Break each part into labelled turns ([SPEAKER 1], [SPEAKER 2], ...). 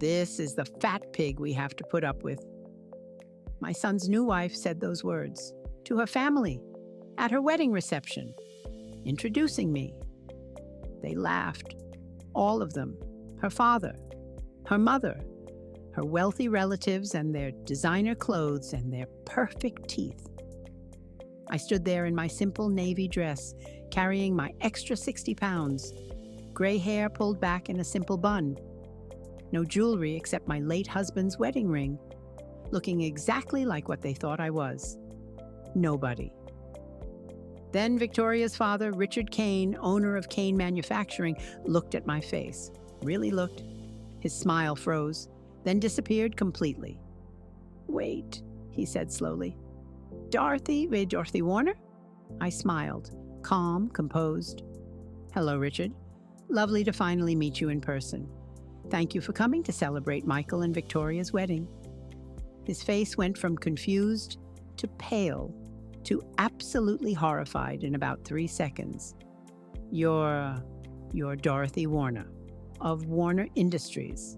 [SPEAKER 1] This is the fat pig we have to put up with. My son's new wife said those words to her family at her wedding reception, introducing me. They laughed, all of them, her father, her mother, her wealthy relatives and their designer clothes and their perfect teeth. I stood there in my simple navy dress, carrying my extra 60 pounds, gray hair pulled back in a simple bun, no jewelry except my late husband's wedding ring, looking exactly like what they thought I was. Nobody. Then Victoria's father, Richard Kane, owner of Kane Manufacturing, looked at my face. Really looked. His smile froze, then disappeared completely. "Wait," he said slowly. "Dorothy Warner?" I smiled, calm, composed. "Hello, Richard. Lovely to finally meet you in person. Thank you for coming to celebrate Michael and Victoria's wedding." His face went from confused to pale to absolutely horrified in about 3 seconds. You're Dorothy Warner of Warner Industries."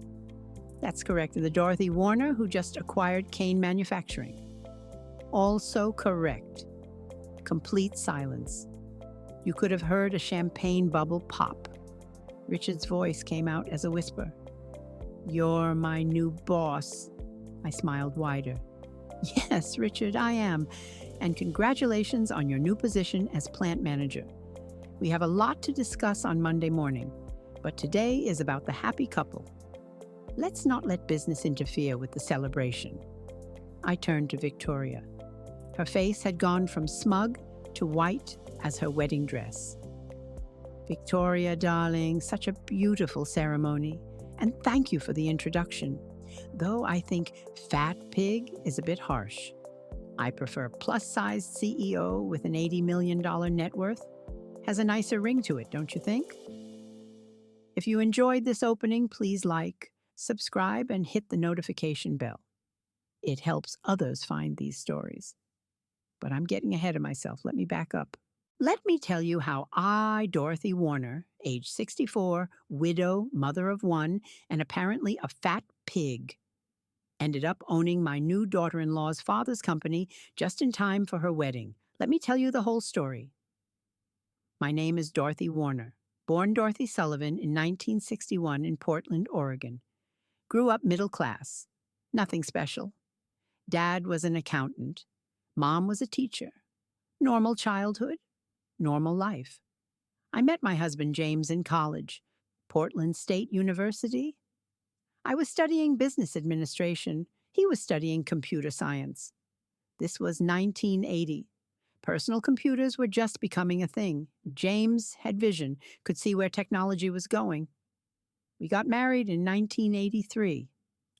[SPEAKER 1] "That's correct. The Dorothy Warner who just acquired Kane Manufacturing." "Also correct." Complete silence. You could have heard a champagne bubble pop. Richard's voice came out as a whisper. "You're my new boss." I smiled wider. "Yes, Richard, I am. And congratulations on your new position as plant manager. We have a lot to discuss on Monday morning, but today is about the happy couple. Let's not let business interfere with the celebration." I turned to Victoria. Her face had gone from smug to white as her wedding dress. "Victoria, darling, such a beautiful ceremony, and thank you for the introduction. Though I think fat pig is a bit harsh. I prefer plus-sized CEO with an $80 million net worth. Has a nicer ring to it, don't you think?" If you enjoyed this opening, please like, subscribe, and hit the notification bell. It helps others find these stories. But I'm getting ahead of myself. Let me back up. Let me tell you how I, Dorothy Warner, age 64, widow, mother of one, and apparently a fat pig, ended up owning my new daughter-in-law's father's company just in time for her wedding. Let me tell you the whole story. My name is Dorothy Warner, born Dorothy Sullivan in 1961 in Portland, Oregon. Grew up middle class. Nothing special. Dad was an accountant. Mom was a teacher. Normal childhood. Normal life. I met my husband James in college. Portland State University. I was studying business administration. He was studying computer science. This was 1980. Personal computers were just becoming a thing. James had vision, could see where technology was going. We got married in 1983.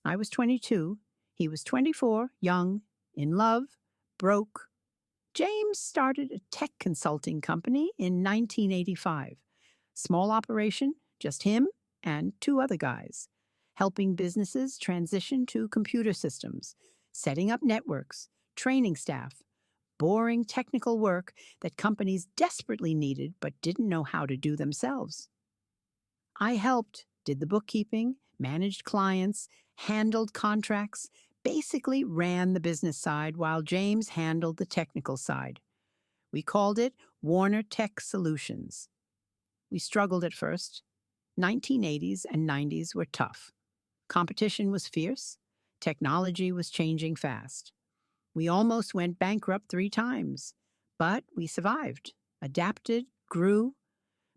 [SPEAKER 1] I was 22. He was 24, young, in love, broke. James started a tech consulting company in 1985. Small operation, just him and 2 other guys, helping businesses transition to computer systems, setting up networks, training staff, boring technical work that companies desperately needed but didn't know how to do themselves. I helped, did the bookkeeping, managed clients, handled contracts, basically ran the business side while James handled the technical side. We called it Warner Tech Solutions. We struggled at first. 1980s and 90s were tough. Competition was fierce. Technology was changing fast. We almost went bankrupt 3 times, but we survived, adapted, grew.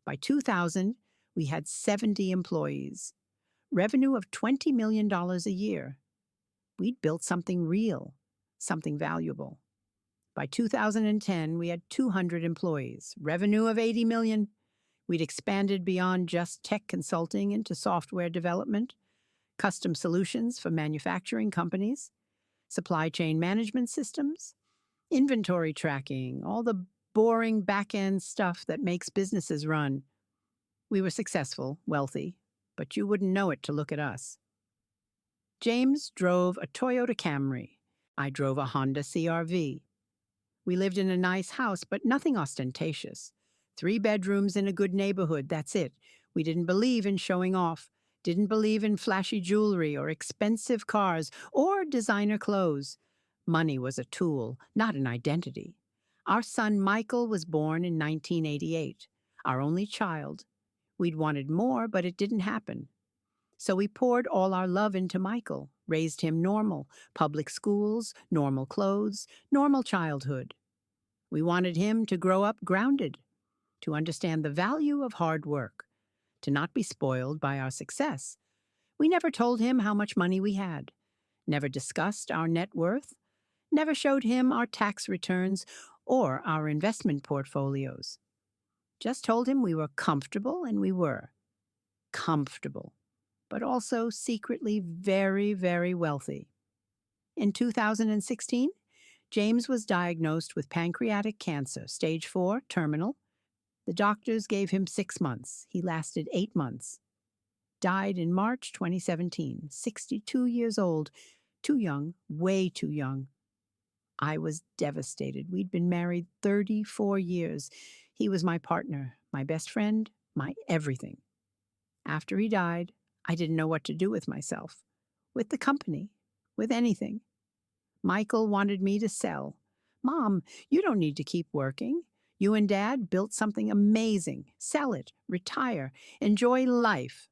[SPEAKER 1] By 2000, we had 70 employees, revenue of $20 million a year. We'd built something real, something valuable. By 2010, we had 200 employees, revenue of $80 million. We'd expanded beyond just tech consulting into software development, custom solutions for manufacturing companies, supply chain management systems, inventory tracking, all the boring back-end stuff that makes businesses run. We were successful, wealthy, but you wouldn't know it to look at us. James drove a Toyota Camry. I drove a Honda CR-V. We lived in a nice house, but nothing ostentatious. 3 bedrooms in a good neighborhood, that's it. We didn't believe in showing off. Didn't believe in flashy jewelry or expensive cars or designer clothes. Money was a tool, not an identity. Our son Michael was born in 1988, our only child. We'd wanted more, but it didn't happen. So we poured all our love into Michael, raised him normal, public schools, normal clothes, normal childhood. We wanted him to grow up grounded, to understand the value of hard work, to not be spoiled by our success. We never told him how much money we had, never discussed our net worth, never showed him our tax returns or our investment portfolios. Just told him we were comfortable, and we were comfortable, but also secretly very, very wealthy. In 2016, James was diagnosed with pancreatic cancer, stage 4, terminal. The doctors gave him 6 months. He lasted 8 months. Died in March 2017, 62 years old. Too young, way too young. I was devastated. We'd been married 34 years. He was my partner, my best friend, my everything. After he died, I didn't know what to do with myself, with the company, with anything. Michael wanted me to sell. Mom, you don't need to keep working. You and Dad built something amazing. Sell it, retire, enjoy life.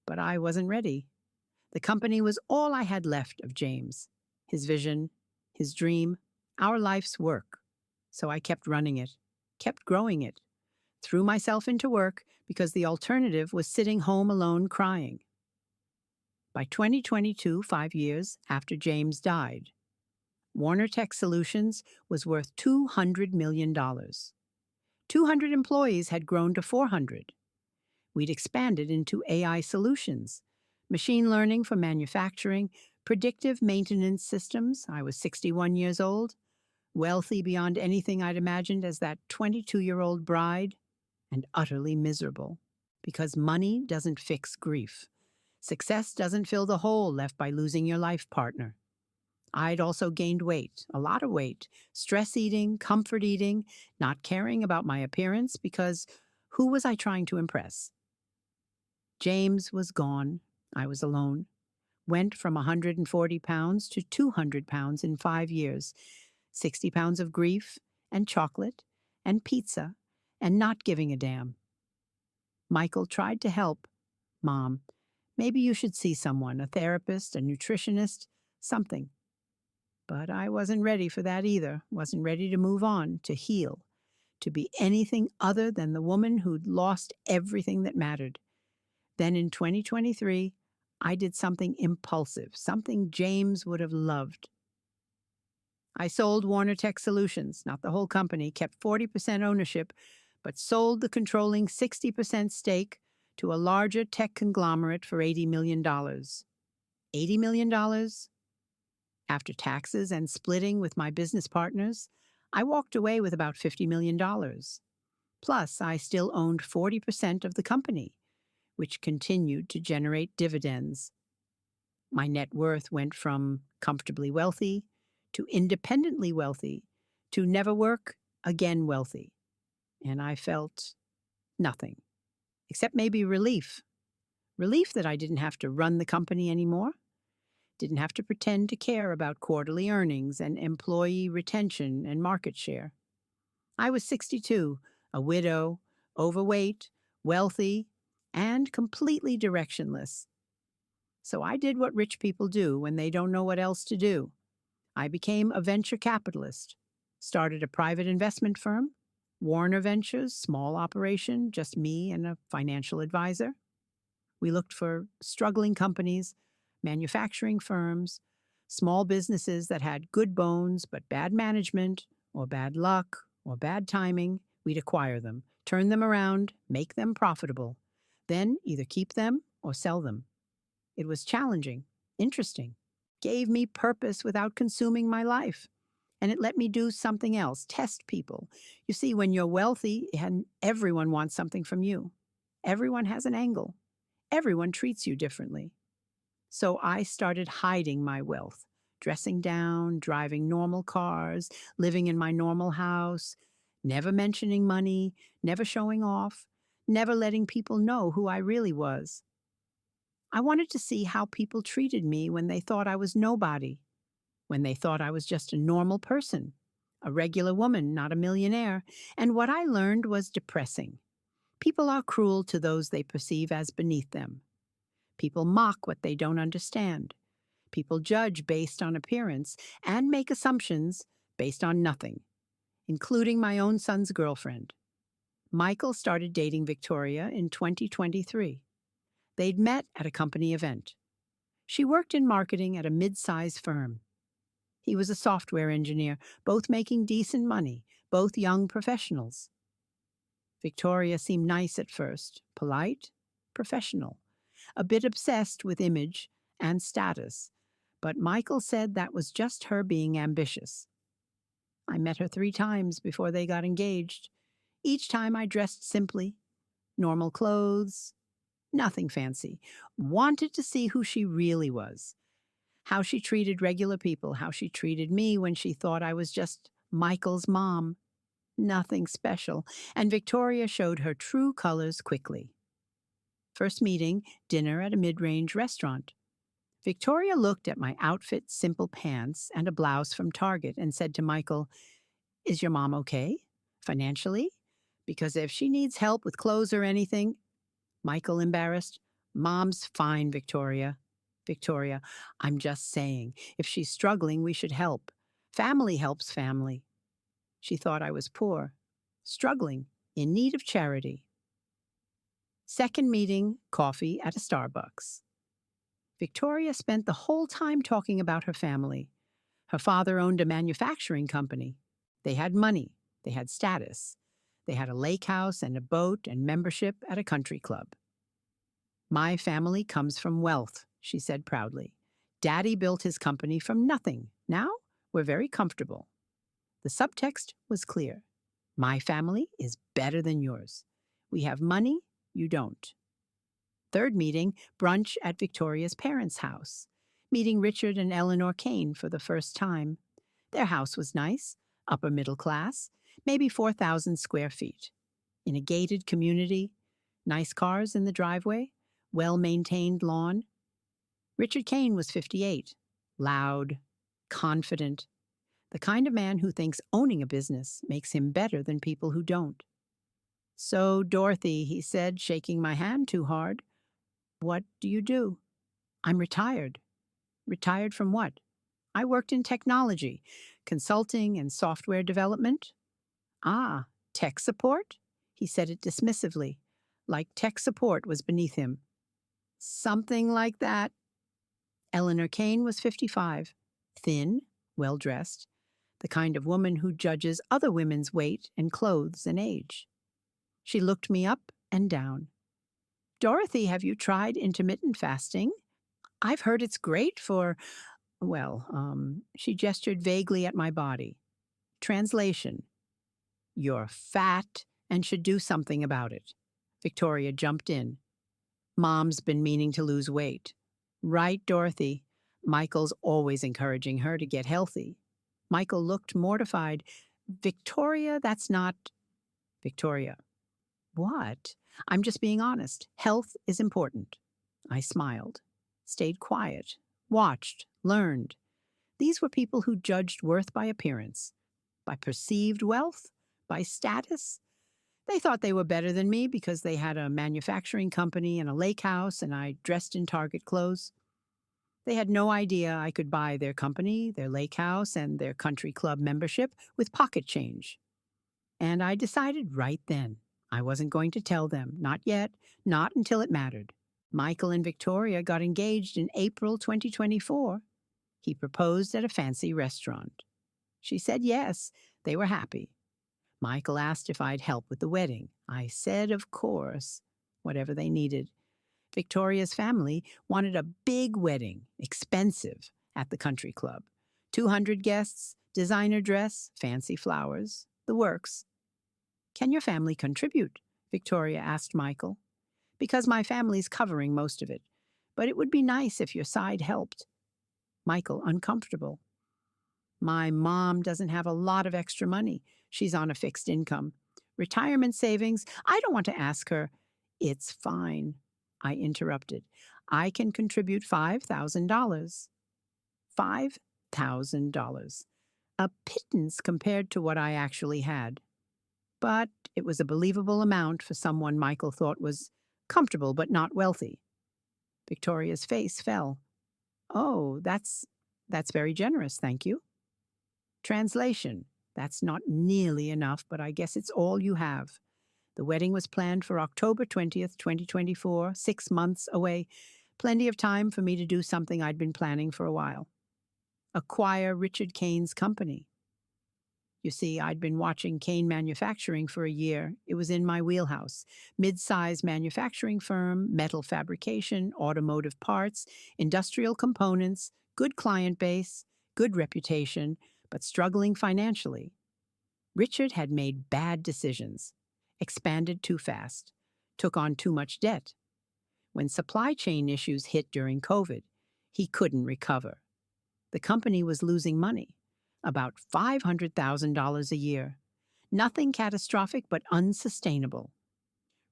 [SPEAKER 1] But I wasn't ready. The company was all I had left of James, his vision, his dream, our life's work. So I kept running it, kept growing it, threw myself into work because the alternative was sitting home alone crying. By 2022, 5 years after James died, Warner Tech Solutions was worth $200 million. 200 employees had grown to 400. We'd expanded into AI solutions, machine learning for manufacturing, predictive maintenance systems. I was 61 years old, wealthy beyond anything I'd imagined as that 22-year-old bride, and utterly miserable. Because money doesn't fix grief. Success doesn't fill the hole left by losing your life partner. I'd also gained weight, a lot of weight, stress eating, comfort eating, not caring about my appearance because who was I trying to impress? James was gone. I was alone. Went from 140 pounds to 200 pounds in 5 years. 60 pounds of grief and chocolate and pizza and not giving a damn. Michael tried to help. Mom, maybe you should see someone, a therapist, a nutritionist, something. But I wasn't ready for that either. Wasn't ready to move on, to heal, to be anything other than the woman who'd lost everything that mattered. Then in 2023, I did something impulsive, something James would have loved. I sold Warner Tech Solutions, not the whole company, kept 40% ownership, but sold the controlling 60% stake to a larger tech conglomerate for $80 million. $80 million? After taxes and splitting with my business partners, I walked away with about $50 million. Plus, I still owned 40% of the company, which continued to generate dividends. My net worth went from comfortably wealthy to independently wealthy to never work again wealthy. And I felt nothing, except maybe relief. Relief that I didn't have to run the company anymore, didn't have to pretend to care about quarterly earnings and employee retention and market share. I was 62, a widow, overweight, wealthy, and completely directionless. So I did what rich people do when they don't know what else to do. I became a venture capitalist, started a private investment firm, Warner Ventures, small operation, just me and a financial advisor. We looked for struggling companies, manufacturing firms, small businesses that had good bones but bad management or bad luck or bad timing. We'd acquire them, turn them around, make them profitable, then either keep them or sell them. It was challenging, interesting, gave me purpose without consuming my life. And it let me do something else, test people. You see, when you're wealthy, and everyone wants something from you. Everyone has an angle. Everyone treats you differently. So I started hiding my wealth, dressing down, driving normal cars, living in my normal house, never mentioning money, never showing off, never letting people know who I really was. I wanted to see how people treated me when they thought I was nobody, when they thought I was just a normal person, a regular woman, not a millionaire. And what I learned was depressing. People are cruel to those they perceive as beneath them. People mock what they don't understand. People judge based on appearance and make assumptions based on nothing, including my own son's girlfriend. Michael started dating Victoria in 2023. They'd met at a company event. She worked in marketing at a mid-sized firm. He was a software engineer, both making decent money, both young professionals. Victoria seemed nice at first, polite, professional, a bit obsessed with image and status, but Michael said that was just her being ambitious. I met her 3 times before they got engaged. Each time I dressed simply, normal clothes, nothing fancy. Wanted to see who she really was, how she treated regular people, how she treated me when she thought I was just Michael's mom. Nothing special, and Victoria showed her true colors quickly. First meeting, dinner at a mid-range restaurant. Victoria looked at my outfit, simple pants, and a blouse from Target and said to Michael, "Is your mom okay? Financially? Because if she needs help with clothes or anything..." Michael, embarrassed, "Mom's fine, Victoria." Victoria, "I'm just saying, if she's struggling, we should help. Family helps family." She thought I was poor, struggling, in need of charity. Second meeting, coffee at a Starbucks. Victoria spent the whole time talking about her family. Her father owned a manufacturing company. They had money. They had status. They had a lake house and a boat and membership at a country club. "My family comes from wealth," she said proudly. "Daddy built his company from nothing. Now we're very comfortable." The subtext was clear. My family is better than yours. We have money, you don't. Third meeting, brunch at Victoria's parents' house. Meeting Richard and Eleanor Kane for the first time. Their house was nice, upper middle class, maybe 4,000 square feet. In a gated community, nice cars in the driveway, well-maintained lawn. Richard Kane was 58, loud, confident, the kind of man who thinks owning a business makes him better than people who don't. "So, Dorothy," he said, shaking my hand too hard, "what do you do?" "I'm retired." "Retired from what?" "I worked in technology, consulting and software development." "Ah, tech support?" He said it dismissively, like tech support was beneath him. "Something like that." Eleanor Kane was 55, thin, well-dressed, the kind of woman who judges other women's weight and clothes and age. She looked me up and down. "Dorothy, have you tried intermittent fasting? I've heard it's great for, she gestured vaguely at my body. Translation: "You're fat and should do something about it." Victoria jumped in. "Mom's been meaning to lose weight." "Right, Dorothy. Michael's always encouraging her to get healthy." Michael looked mortified. "Victoria, that's not..." Victoria: "What? I'm just being honest. Health is important." I smiled, stayed quiet, watched, learned. These were people who judged worth by appearance, by perceived wealth, by status. They thought they were better than me because they had a manufacturing company and a lake house and I dressed in Target clothes. They had no idea I could buy their company, their lake house, and their country club membership with pocket change. And I decided right then I wasn't going to tell them, not yet, not until it mattered. Michael and Victoria got engaged in April 2024. He proposed at a fancy restaurant. She said yes. They were happy. Michael asked if I'd help with the wedding. I said, of course, whatever they needed. Victoria's family wanted a big wedding, expensive, at the country club. 200 guests, designer dress, fancy flowers, the works. "Can your family contribute?" Victoria asked Michael. "Because my family's covering most of it. But it would be nice if your side helped." Michael, uncomfortable. "My mom doesn't have a lot of extra money. She's on a fixed income. Retirement savings, I don't want to ask her." "It's fine," I interrupted. I can contribute $5,000. $5,000. A pittance compared to what I actually had. But it was a believable amount for someone Michael thought was comfortable but not wealthy. Victoria's face fell. Oh, that's very generous, thank you. Translation. That's not nearly enough, but I guess it's all you have. The wedding was planned for October 20th, 2024, 6 months away. Plenty of time for me to do something I'd been planning for a while. Acquire Richard Kane's company. You see, I'd been watching Kane Manufacturing for a year. It was in my wheelhouse. Mid-size manufacturing firm, metal fabrication, automotive parts, industrial components, good client base, good reputation, but struggling financially. Richard had made bad decisions, expanded too fast, took on too much debt. When supply chain issues hit during COVID, he couldn't recover. The company was losing money, about $500,000 a year. Nothing catastrophic, but unsustainable.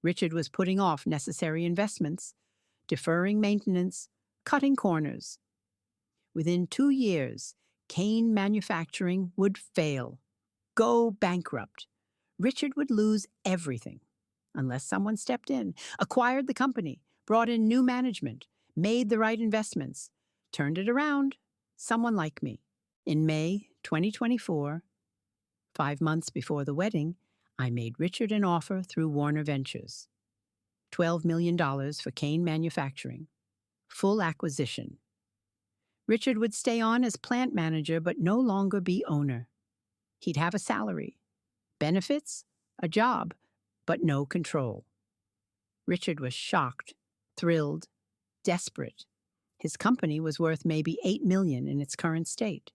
[SPEAKER 1] Richard was putting off necessary investments, deferring maintenance, cutting corners. Within 2 years, Kane Manufacturing would fail, go bankrupt. Richard would lose everything, unless someone stepped in, acquired the company, brought in new management, made the right investments, turned it around. Someone like me. In May 2024, 5 months before the wedding, I made Richard an offer through Warner Ventures. $12 million for Kane Manufacturing. Full acquisition. Richard would stay on as plant manager but no longer be owner. He'd have a salary, benefits, a job, but no control. Richard was shocked, thrilled, desperate. His company was worth maybe $8 million in its current state.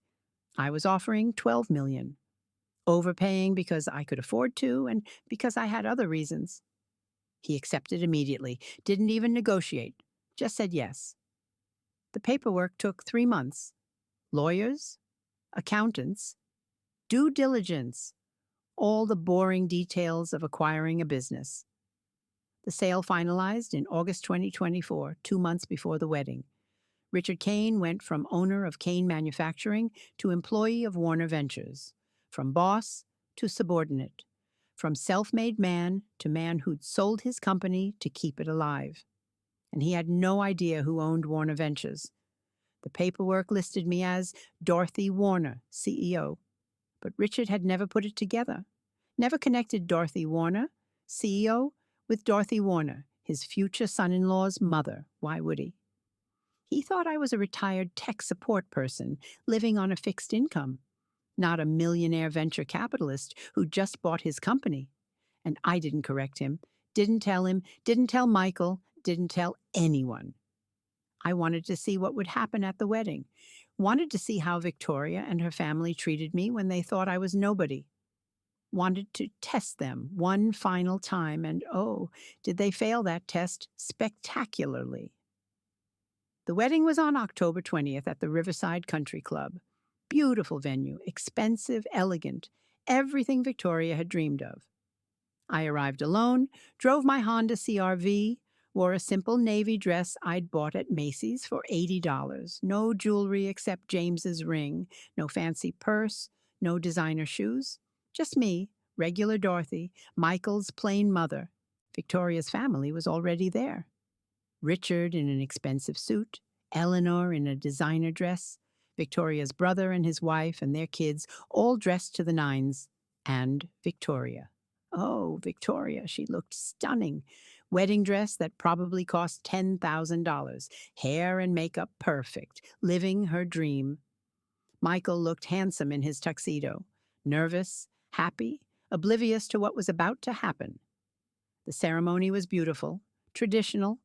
[SPEAKER 1] I was offering $12 million, overpaying because I could afford to and because I had other reasons. He accepted immediately, didn't even negotiate, just said yes. The paperwork took 3 months. Lawyers, accountants, due diligence, all the boring details of acquiring a business. The sale finalized in August 2024, 2 months before the wedding. Richard Kane went from owner of Kane Manufacturing to employee of Warner Ventures, from boss to subordinate, from self-made man to man who'd sold his company to keep it alive. And he had no idea who owned Warner Ventures. The paperwork listed me as Dorothy Warner, CEO, but Richard had never put it together, never connected Dorothy Warner, CEO, with Dorothy Warner, his future son-in-law's mother. Why would he? He thought I was a retired tech support person living on a fixed income, not a millionaire venture capitalist who just bought his company. And I didn't correct him, didn't tell Michael, didn't tell anyone. I wanted to see what would happen at the wedding, wanted to see how Victoria and her family treated me when they thought I was nobody. Wanted to test them one final time, and oh, did they fail that test spectacularly. The wedding was on October 20th at the Riverside Country Club. Beautiful venue, expensive, elegant, everything Victoria had dreamed of. I arrived alone, drove my Honda CR-V, wore a simple navy dress I'd bought at Macy's for $80. No jewelry except James's ring, no fancy purse, no designer shoes. Just me, regular Dorothy, Michael's plain mother. Victoria's family was already there. Richard in an expensive suit, Eleanor in a designer dress, Victoria's brother and his wife and their kids all dressed to the nines, and Victoria. Oh, Victoria, she looked stunning. Wedding dress that probably cost $10,000. Hair and makeup perfect, living her dream. Michael looked handsome in his tuxedo, nervous, happy, oblivious to what was about to happen. The ceremony was beautiful, traditional.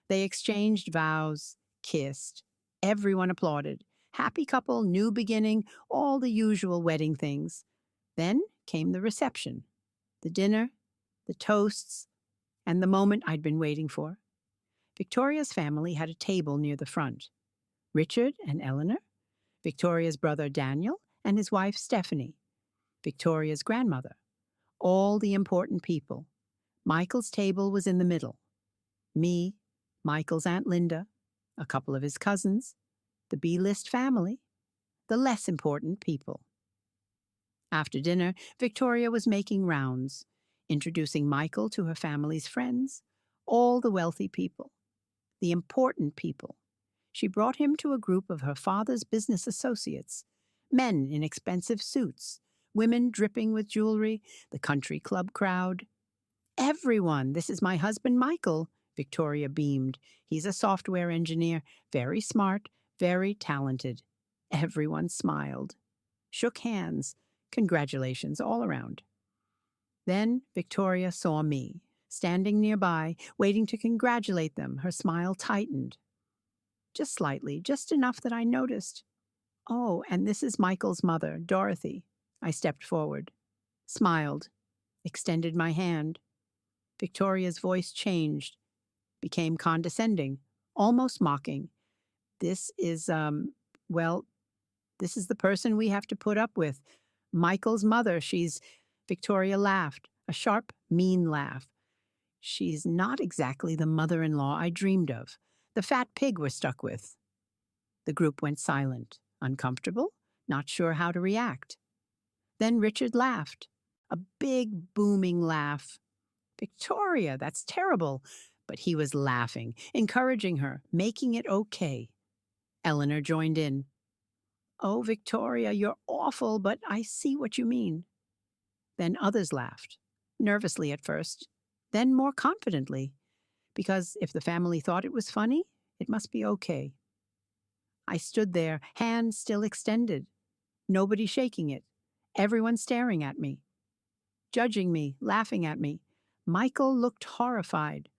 [SPEAKER 1] They exchanged vows, kissed. Everyone applauded. Happy couple, new beginning, all the usual wedding things. Then came the reception, the dinner, the toasts, and the moment I'd been waiting for. Victoria's family had a table near the front. Richard and Eleanor, Victoria's brother Daniel, and his wife Stephanie, Victoria's grandmother, all the important people. Michael's table was in the middle. Me, Michael's Aunt Linda, a couple of his cousins, the B-list family, the less important people. After dinner, Victoria was making rounds, introducing Michael to her family's friends, all the wealthy people, the important people. She brought him to a group of her father's business associates, men in expensive suits, women dripping with jewelry, the country club crowd. Everyone, this is my husband Michael, Victoria beamed. He's a software engineer, very smart, very talented. Everyone smiled, shook hands, congratulations all around. Then Victoria saw me, standing nearby, waiting to congratulate them. Her smile tightened. Just slightly, just enough that I noticed. Oh, and this is Michael's mother, Dorothy. I stepped forward, smiled, extended my hand. Victoria's voice changed, became condescending, almost mocking. This is, well, this is the person we have to put up with. Michael's mother, she's... Victoria laughed, a sharp, mean laugh. She's not exactly the mother-in-law I dreamed of, the fat pig we're stuck with. The group went silent, uncomfortable, not sure how to react. Then Richard laughed, a big, booming laugh. Victoria, that's terrible. But he was laughing, encouraging her, making it okay. Eleanor joined in. Oh, Victoria, you're awful, but I see what you mean. Then others laughed, nervously at first, then more confidently, because if the family thought it was funny, it must be okay. I stood there, hands still extended, nobody shaking it, everyone staring at me, judging me, laughing at me. Michael looked horrified.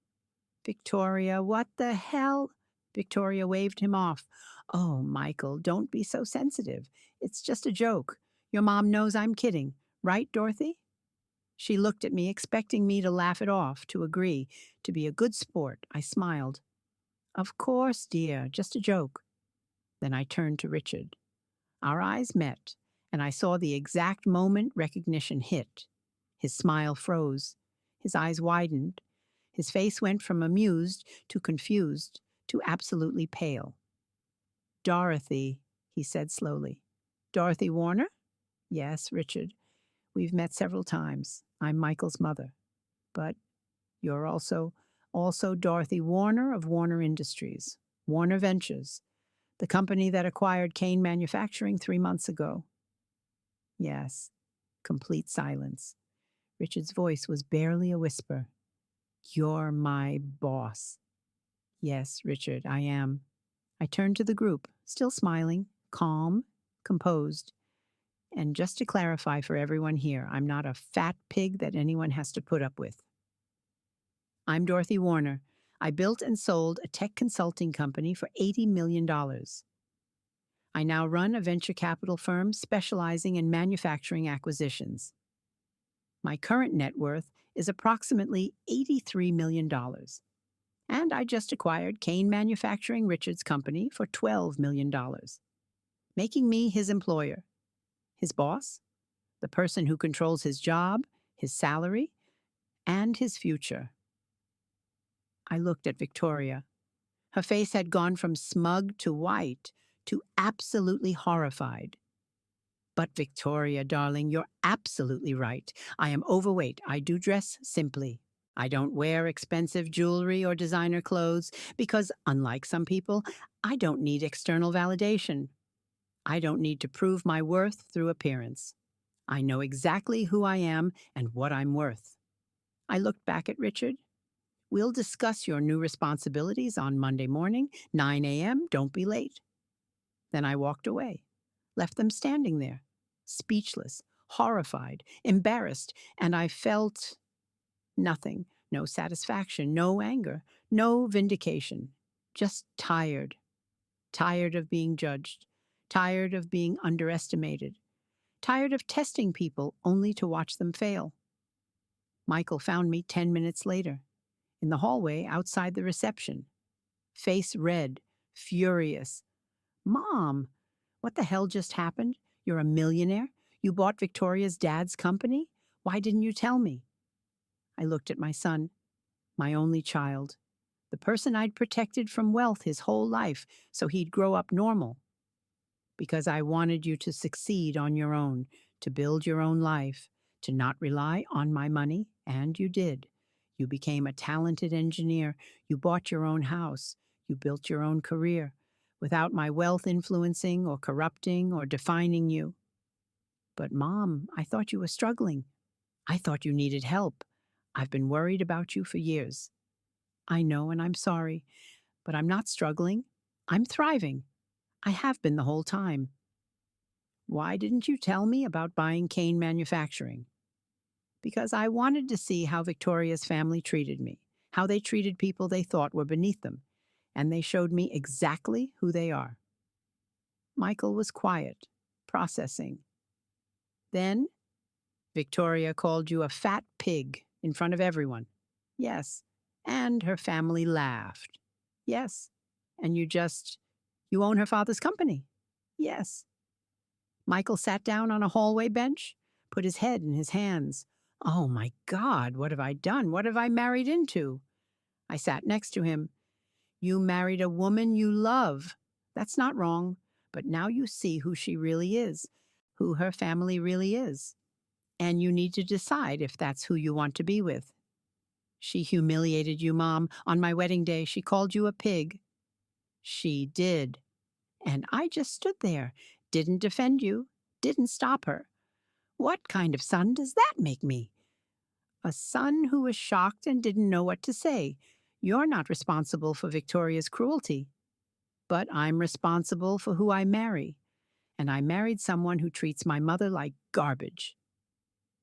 [SPEAKER 1] Victoria, what the hell? Victoria waved him off. Oh, Michael, don't be so sensitive. It's just a joke. Your mom knows I'm kidding. Right, Dorothy? She looked at me, expecting me to laugh it off, to agree, to be a good sport. I smiled. Of course, dear, just a joke. Then I turned to Richard. Our eyes met, and I saw the exact moment recognition hit. His smile froze. His eyes widened. His face went from amused to confused to absolutely pale. Dorothy, he said slowly. Dorothy Warner? Yes, Richard. We've met several times. I'm Michael's mother. But you're also Dorothy Warner of Warner Industries, Warner Ventures, the company that acquired Kane Manufacturing 3 months ago. Yes. Complete silence. Richard's voice was barely a whisper. You're my boss. Yes, Richard, I am. I turned to the group, still smiling, calm, composed. And just to clarify for everyone here, I'm not a fat pig that anyone has to put up with. I'm Dorothy Warner. I built and sold a tech consulting company for $80 million. I now run a venture capital firm specializing in manufacturing acquisitions. My current net worth is approximately $83 million. And I just acquired Kane Manufacturing Richard's company for $12 million, making me his employer, his boss, the person who controls his job, his salary, and his future. I looked at Victoria. Her face had gone from smug to white to absolutely horrified. But Victoria, darling, you're absolutely right. I am overweight. I do dress simply. I don't wear expensive jewelry or designer clothes because, unlike some people, I don't need external validation. I don't need to prove my worth through appearance. I know exactly who I am and what I'm worth. I looked back at Richard. We'll discuss your new responsibilities on Monday morning, 9 a.m. Don't be late. Then I walked away, left them standing there, speechless, horrified, embarrassed, and I felt nothing, no satisfaction, no anger, no vindication, just tired. Tired of being judged, tired of being underestimated, tired of testing people only to watch them fail. Michael found me 10 minutes later, in the hallway outside the reception, face red, furious. Mom, what the hell just happened? You're a millionaire? You bought Victoria's dad's company? Why didn't you tell me? I looked at my son, my only child. The person I'd protected from wealth his whole life so he'd grow up normal. Because I wanted you to succeed on your own, to build your own life, to not rely on my money, and you did. You became a talented engineer. You bought your own house. You built your own career without my wealth influencing or corrupting or defining you. But, Mom, I thought you were struggling. I thought you needed help. I've been worried about you for years. I know, and I'm sorry, but I'm not struggling. I'm thriving. I have been the whole time. Why didn't you tell me about buying Kane Manufacturing? Because I wanted to see how Victoria's family treated me, how they treated people they thought were beneath them, and they showed me exactly who they are. Michael was quiet, processing. Then Victoria called you a fat pig in front of everyone. Yes. And her family laughed. Yes. And you own her father's company. Yes. Michael sat down on a hallway bench, put his head in his hands. Oh my God, what have I done? What have I married into? I sat next to him. You married a woman you love. That's not wrong, but now you see who she really is, who her family really is. And you need to decide if that's who you want to be with. She humiliated you, Mom. On my wedding day, she called you a pig. She did. And I just stood there, didn't defend you, didn't stop her. What kind of son does that make me? A son who was shocked and didn't know what to say. You're not responsible for Victoria's cruelty. But I'm responsible for who I marry. And I married someone who treats my mother like garbage.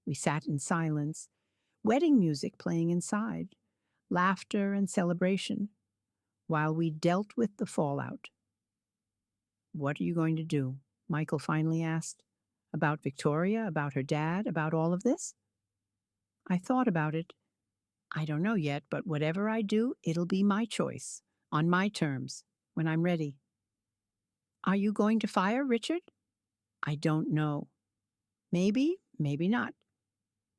[SPEAKER 1] We sat in silence, wedding music playing inside, laughter and celebration, while we dealt with the fallout. What are you going to do? Michael finally asked. About Victoria, about her dad, about all of this? I thought about it. I don't know yet, but whatever I do, it'll be my choice, on my terms, when I'm ready. Are you going to fire Richard? I don't know. Maybe, maybe not.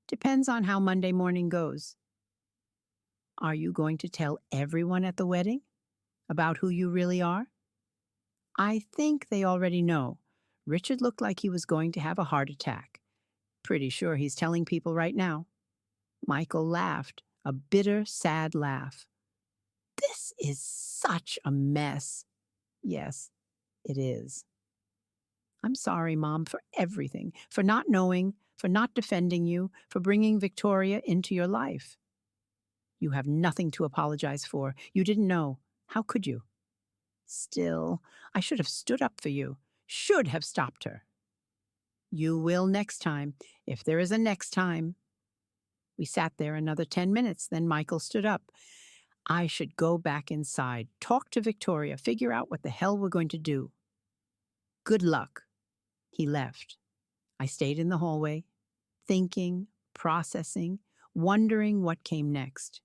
[SPEAKER 1] Depends on how Monday morning goes. Are you going to tell everyone at the wedding about who you really are? I think they already know. Richard looked like he was going to have a heart attack. Pretty sure he's telling people right now. Michael laughed, a bitter, sad laugh. This is such a mess. Yes, it is. I'm sorry, Mom, for everything, for not knowing, for not defending you, for bringing Victoria into your life. You have nothing to apologize for. You didn't know. How could you? Still, I should have stood up for you, should have stopped her. You will next time, if there is a next time. We sat there another 10 minutes, then Michael stood up. I should go back inside, talk to Victoria, figure out what the hell we're going to do. Good luck. He left. I stayed in the hallway, thinking, processing, wondering what came next.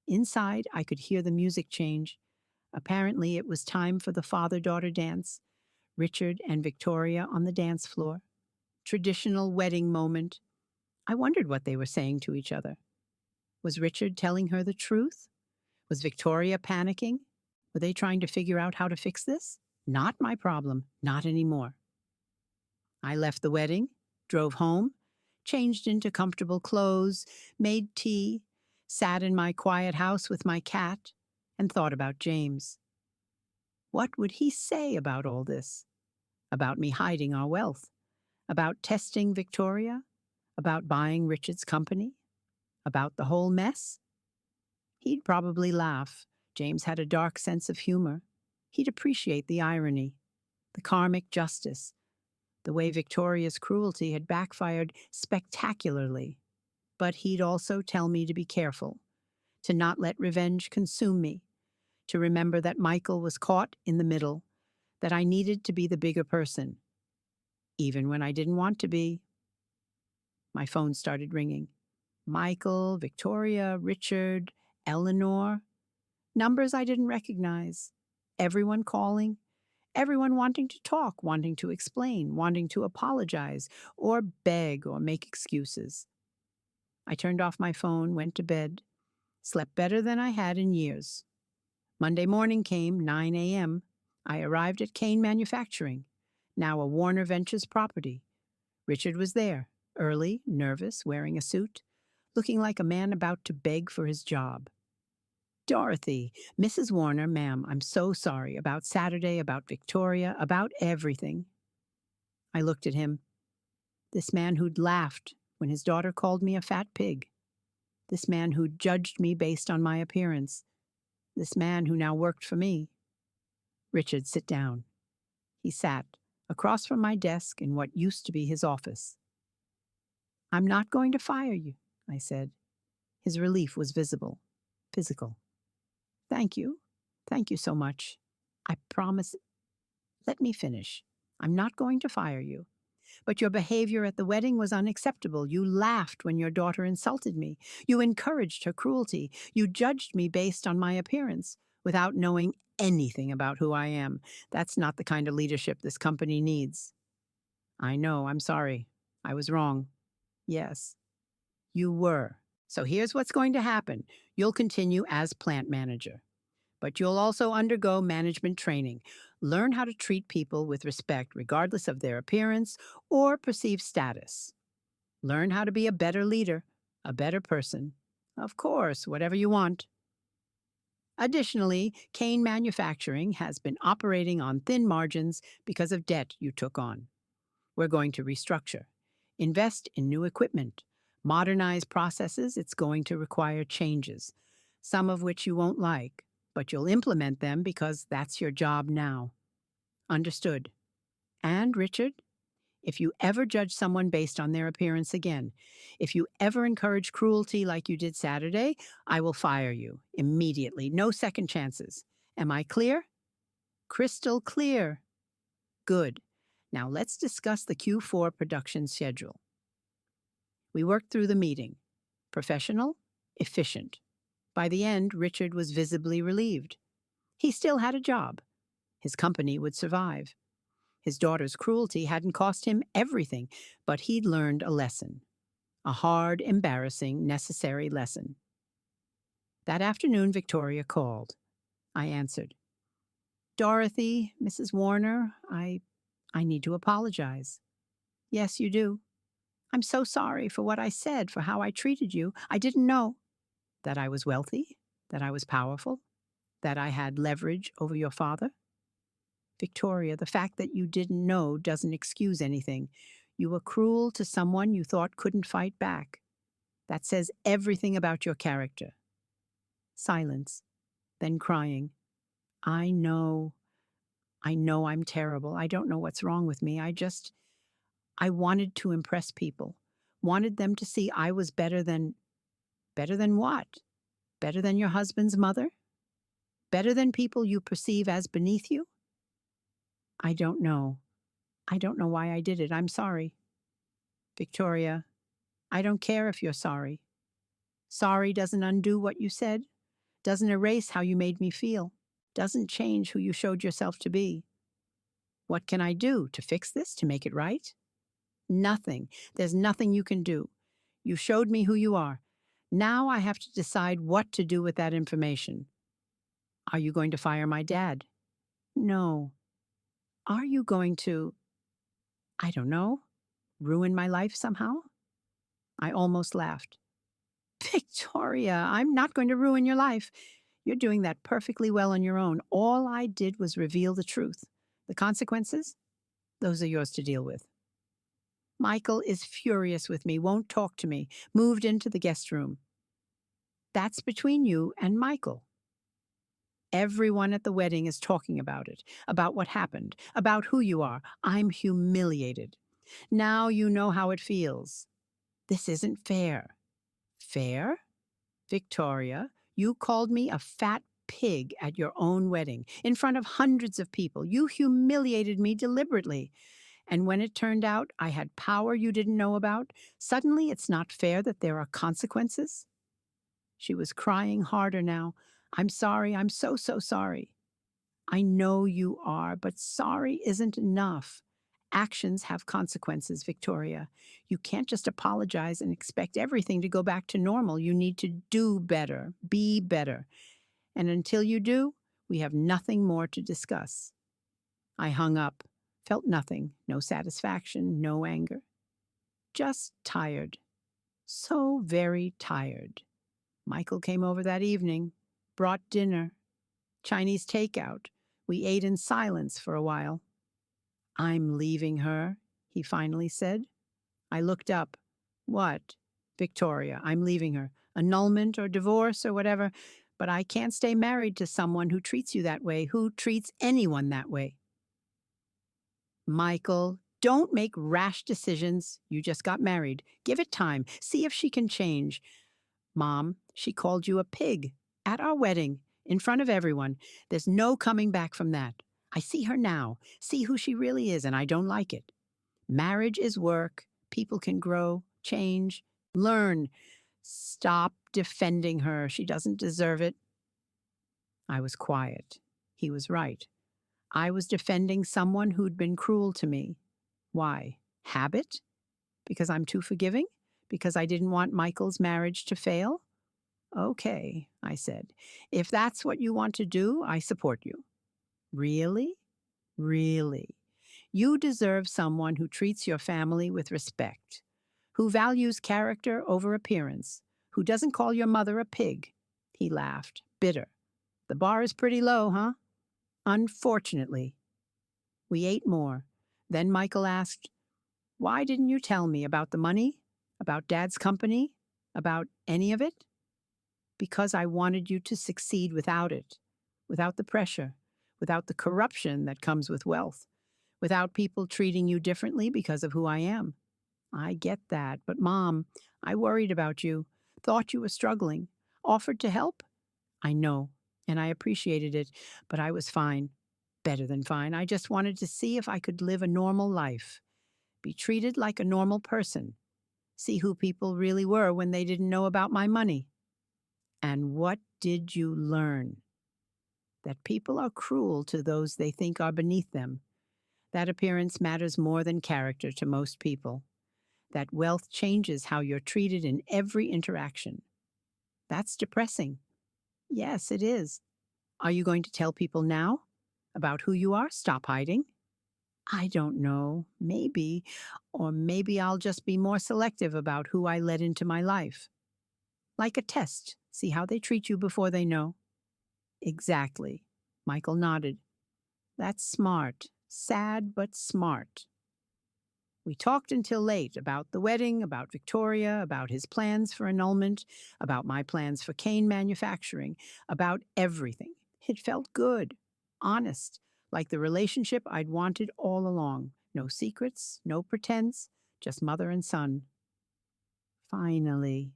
[SPEAKER 1] Inside, I could hear the music change. Apparently, it was time for the father-daughter dance. Richard and Victoria on the dance floor. Traditional wedding moment. I wondered what they were saying to each other. Was Richard telling her the truth? Was Victoria panicking? Were they trying to figure out how to fix this? Not my problem, not anymore. I left the wedding, drove home, changed into comfortable clothes, made tea, sat in my quiet house with my cat, and thought about James. What would he say about all this? About me hiding our wealth? About testing Victoria? About buying Richard's company? About the whole mess? He'd probably laugh. James had a dark sense of humor. He'd appreciate the irony, the karmic justice, the way Victoria's cruelty had backfired spectacularly. But he'd also tell me to be careful, to not let revenge consume me, to remember that Michael was caught in the middle, that I needed to be the bigger person, even when I didn't want to be. My phone started ringing. Michael, Victoria, Richard, Eleanor. Numbers I didn't recognize. Everyone calling. Everyone wanting to talk, wanting to explain, wanting to apologize, or beg or make excuses. I turned off my phone, went to bed. Slept better than I had in years. Monday morning came, 9 a.m. I arrived at Kane Manufacturing, now a Warner Ventures property. Richard was there, early, nervous, wearing a suit, looking like a man about to beg for his job. Dorothy, Mrs. Warner, ma'am, I'm so sorry about Saturday, about Victoria, about everything. I looked at him. This man who'd laughed when his daughter called me a fat pig. This man who'd judged me based on my appearance. This man who now worked for me. Richard, sit down. He sat across from my desk in what used to be his office. I'm not going to fire you, I said. His relief was visible, physical. Thank you. Thank you so much. I promise. Let me finish. I'm not going to fire you. But your behavior at the wedding was unacceptable. You laughed when your daughter insulted me. You encouraged her cruelty. You judged me based on my appearance, without knowing anything about who I am. That's not the kind of leadership this company needs. I know, I'm sorry. I was wrong. Yes, you were. So here's what's going to happen. You'll continue as plant manager, but you'll also undergo management training. Learn how to treat people with respect regardless of their appearance or perceived status. Learn how to be a better leader, a better person. Of course, whatever you want. Additionally, Kane Manufacturing has been operating on thin margins because of debt you took on. We're going to restructure, invest in new equipment, modernize processes. It's going to require changes, some of which you won't like, but you'll implement them because that's your job now. Understood. And, Richard, if you ever judge someone based on their appearance again, if you ever encourage cruelty like you did Saturday, I will fire you immediately. No second chances. Am I clear? Crystal clear. Good. Now let's discuss the Q4 production schedule. We worked through the meeting. Professional, efficient. By the end, Richard was visibly relieved. He still had a job. His company would survive. His daughter's cruelty hadn't cost him everything, but he'd learned a lesson. A hard, embarrassing, necessary lesson. That afternoon, Victoria called. I answered. Dorothy, Mrs. Warner, I need to apologize. Yes, you do. I'm so sorry for what I said, for how I treated you. I didn't know that I was wealthy, that I was powerful, that I had leverage over your father. Victoria, the fact that you didn't know doesn't excuse anything. You were cruel to someone you thought couldn't fight back. That says everything about your character. Silence, then crying. I know I'm terrible. I don't know what's wrong with me. I wanted to impress people. Wanted them to see I was better than what? Better than your husband's mother? Better than people you perceive as beneath you? I don't know. I don't know why I did it. I'm sorry. Victoria, I don't care if you're sorry. Sorry doesn't undo what you said, doesn't erase how you made me feel, doesn't change who you showed yourself to be. What can I do to fix this, to make it right? Nothing. There's nothing you can do. You showed me who you are. Now I have to decide what to do with that information. Are you going to fire my dad? No. Are you going to, I don't know, ruin my life somehow? I almost laughed. Victoria, I'm not going to ruin your life. You're doing that perfectly well on your own. All I did was reveal the truth. The consequences? Those are yours to deal with. Michael is furious with me, won't talk to me, moved into the guest room. That's between you and Michael. Everyone at the wedding is talking about it, about what happened, about who you are. I'm humiliated. Now you know how it feels. This isn't fair. Fair? Victoria, you called me a fat pig at your own wedding, in front of hundreds of people. You humiliated me deliberately. And when it turned out I had power you didn't know about, suddenly it's not fair that there are consequences? She was crying harder now. I'm sorry. I'm so sorry. I know you are, but sorry isn't enough. Actions have consequences, Victoria. You can't just apologize and expect everything to go back to normal. You need to do better, be better. And until you do, we have nothing more to discuss. I hung up, felt nothing, no satisfaction, no anger. Just tired. So very tired. Michael came over that evening, brought dinner, Chinese takeout. We ate in silence for a while. I'm leaving her, he finally said. I looked up. What? Victoria, I'm leaving her. Annulment or divorce or whatever, but I can't stay married to someone who treats you that way, who treats anyone that way. Michael, don't make rash decisions. You just got married. Give it time. See if she can change. Mom, she called you a pig at our wedding, in front of everyone. There's no coming back from that. I see her now, see who she really is, and I don't like it. Marriage is work. People can grow, change, learn. Stop defending her. She doesn't deserve it. I was quiet. He was right. I was defending someone who'd been cruel to me. Why? Habit? Because I'm too forgiving? Because I didn't want Michael's marriage to fail? Okay, I said. If that's what you want to do, I support you. Really? Really? You deserve someone who treats your family with respect, who values character over appearance, who doesn't call your mother a pig. He laughed, bitter. The bar is pretty low, huh? Unfortunately. We ate more. Then Michael asked, why didn't you tell me about the money? About Dad's company? About any of it? Because I wanted you to succeed without it, without the pressure, without the corruption that comes with wealth, without people treating you differently because of who I am. I get that, but Mom, I worried about you, thought you were struggling, offered to help. I know, and I appreciated it, but I was fine. Better than fine. I just wanted to see if I could live a normal life, be treated like a normal person, see who people really were when they didn't know about my money. And what did you learn? That people are cruel to those they think are beneath them. That appearance matters more than character to most people. That wealth changes how you're treated in every interaction. That's depressing. Yes, it is. Are you going to tell people now? About who you are? Stop hiding? I don't know. Maybe. Or maybe I'll just be more selective about who I let into my life. Like a test. See how they treat you before they know. Exactly. Michael nodded. That's smart. Sad, but smart. We talked until late about the wedding, about Victoria, about his plans for annulment, about my plans for cane manufacturing, about everything. It felt good, honest, like the relationship I'd wanted all along. No secrets, no pretense, just mother and son. Finally.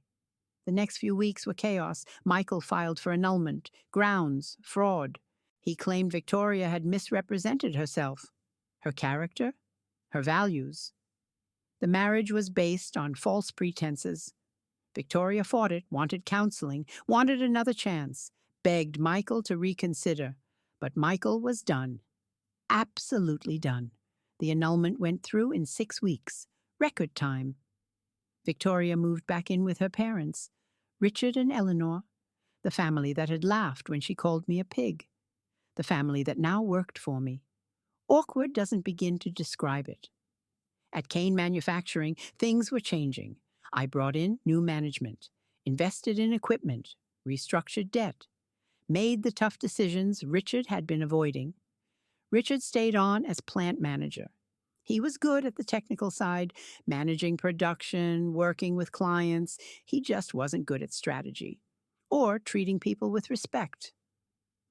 [SPEAKER 1] The next few weeks were chaos. Michael filed for annulment, grounds, fraud. He claimed Victoria had misrepresented herself, her character, her values. The marriage was based on false pretenses. Victoria fought it, wanted counseling, wanted another chance, begged Michael to reconsider. But Michael was done. Absolutely done. The annulment went through in 6 weeks. Record time. Victoria moved back in with her parents, Richard and Eleanor, the family that had laughed when she called me a pig, the family that now worked for me. Awkward doesn't begin to describe it. At Kane Manufacturing, things were changing. I brought in new management, invested in equipment, restructured debt, made the tough decisions Richard had been avoiding. Richard stayed on as plant manager. He was good at the technical side, managing production, working with clients. He just wasn't good at strategy or treating people with respect.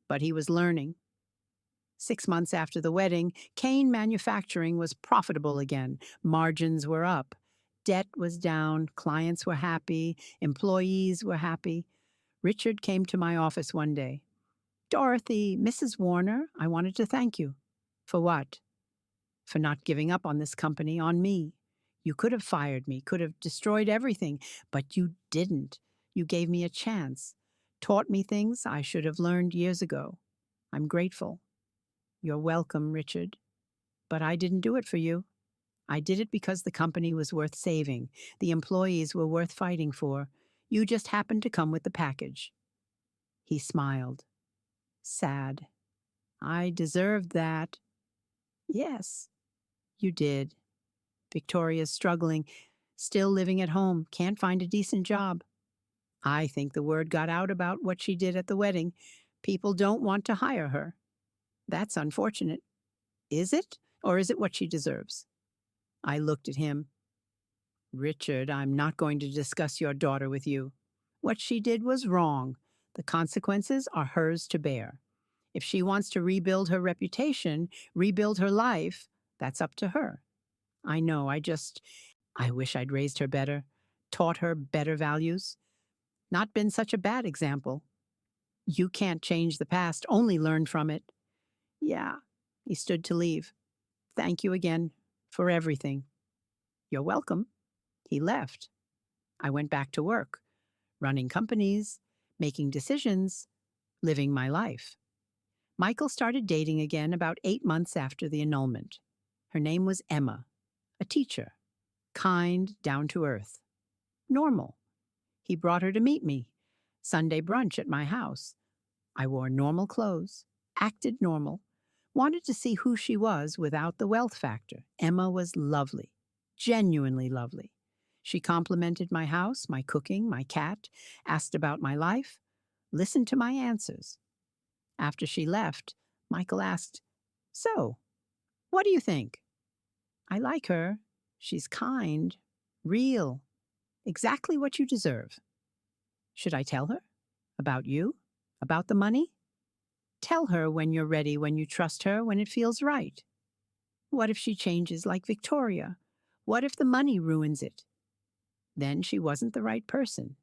[SPEAKER 1] But he was learning. 6 months after the wedding, Kane Manufacturing was profitable again. Margins were up. Debt was down. Clients were happy. Employees were happy. Richard came to my office one day. Dorothy, Mrs. Warner, I wanted to thank you. For what? For not giving up on this company, on me. You could have fired me, could have destroyed everything, but you didn't. You gave me a chance, taught me things I should have learned years ago. I'm grateful. You're welcome, Richard. But I didn't do it for you. I did it because the company was worth saving. The employees were worth fighting for. You just happened to come with the package." He smiled. Sad. "I deserved that." "Yes, you did." "Victoria's struggling, still living at home, can't find a decent job. I think the word got out about what she did at the wedding. People don't want to hire her. That's unfortunate." "Is it? Or is it what she deserves?" I looked at him. "Richard, I'm not going to discuss your daughter with you. What she did was wrong. The consequences are hers to bear. If she wants to rebuild her reputation, rebuild her life, that's up to her. I know, I wish I'd raised her better, taught her better values, not been such a bad example. You can't change the past, only learn from it." "Yeah." He stood to leave. "Thank you again for everything." "You're welcome." He left. I went back to work, running companies, making decisions, living my life. Michael started dating again about 8 months after the annulment. Her name was Emma, a teacher, kind, down to earth, normal. He brought her to meet me. Sunday brunch at my house. I wore normal clothes, acted normal, wanted to see who she was without the wealth factor. Emma was lovely, genuinely lovely. She complimented my house, my cooking, my cat, asked about my life, listened to my answers. After she left, Michael asked, "So, what do you think?" "I like her. She's kind, real, exactly what you deserve." "Should I tell her? About you? About the money?" "Tell her when you're ready, when you trust her, when it feels right." "What if she changes like Victoria? What if the money ruins it?" "Then she wasn't the right person."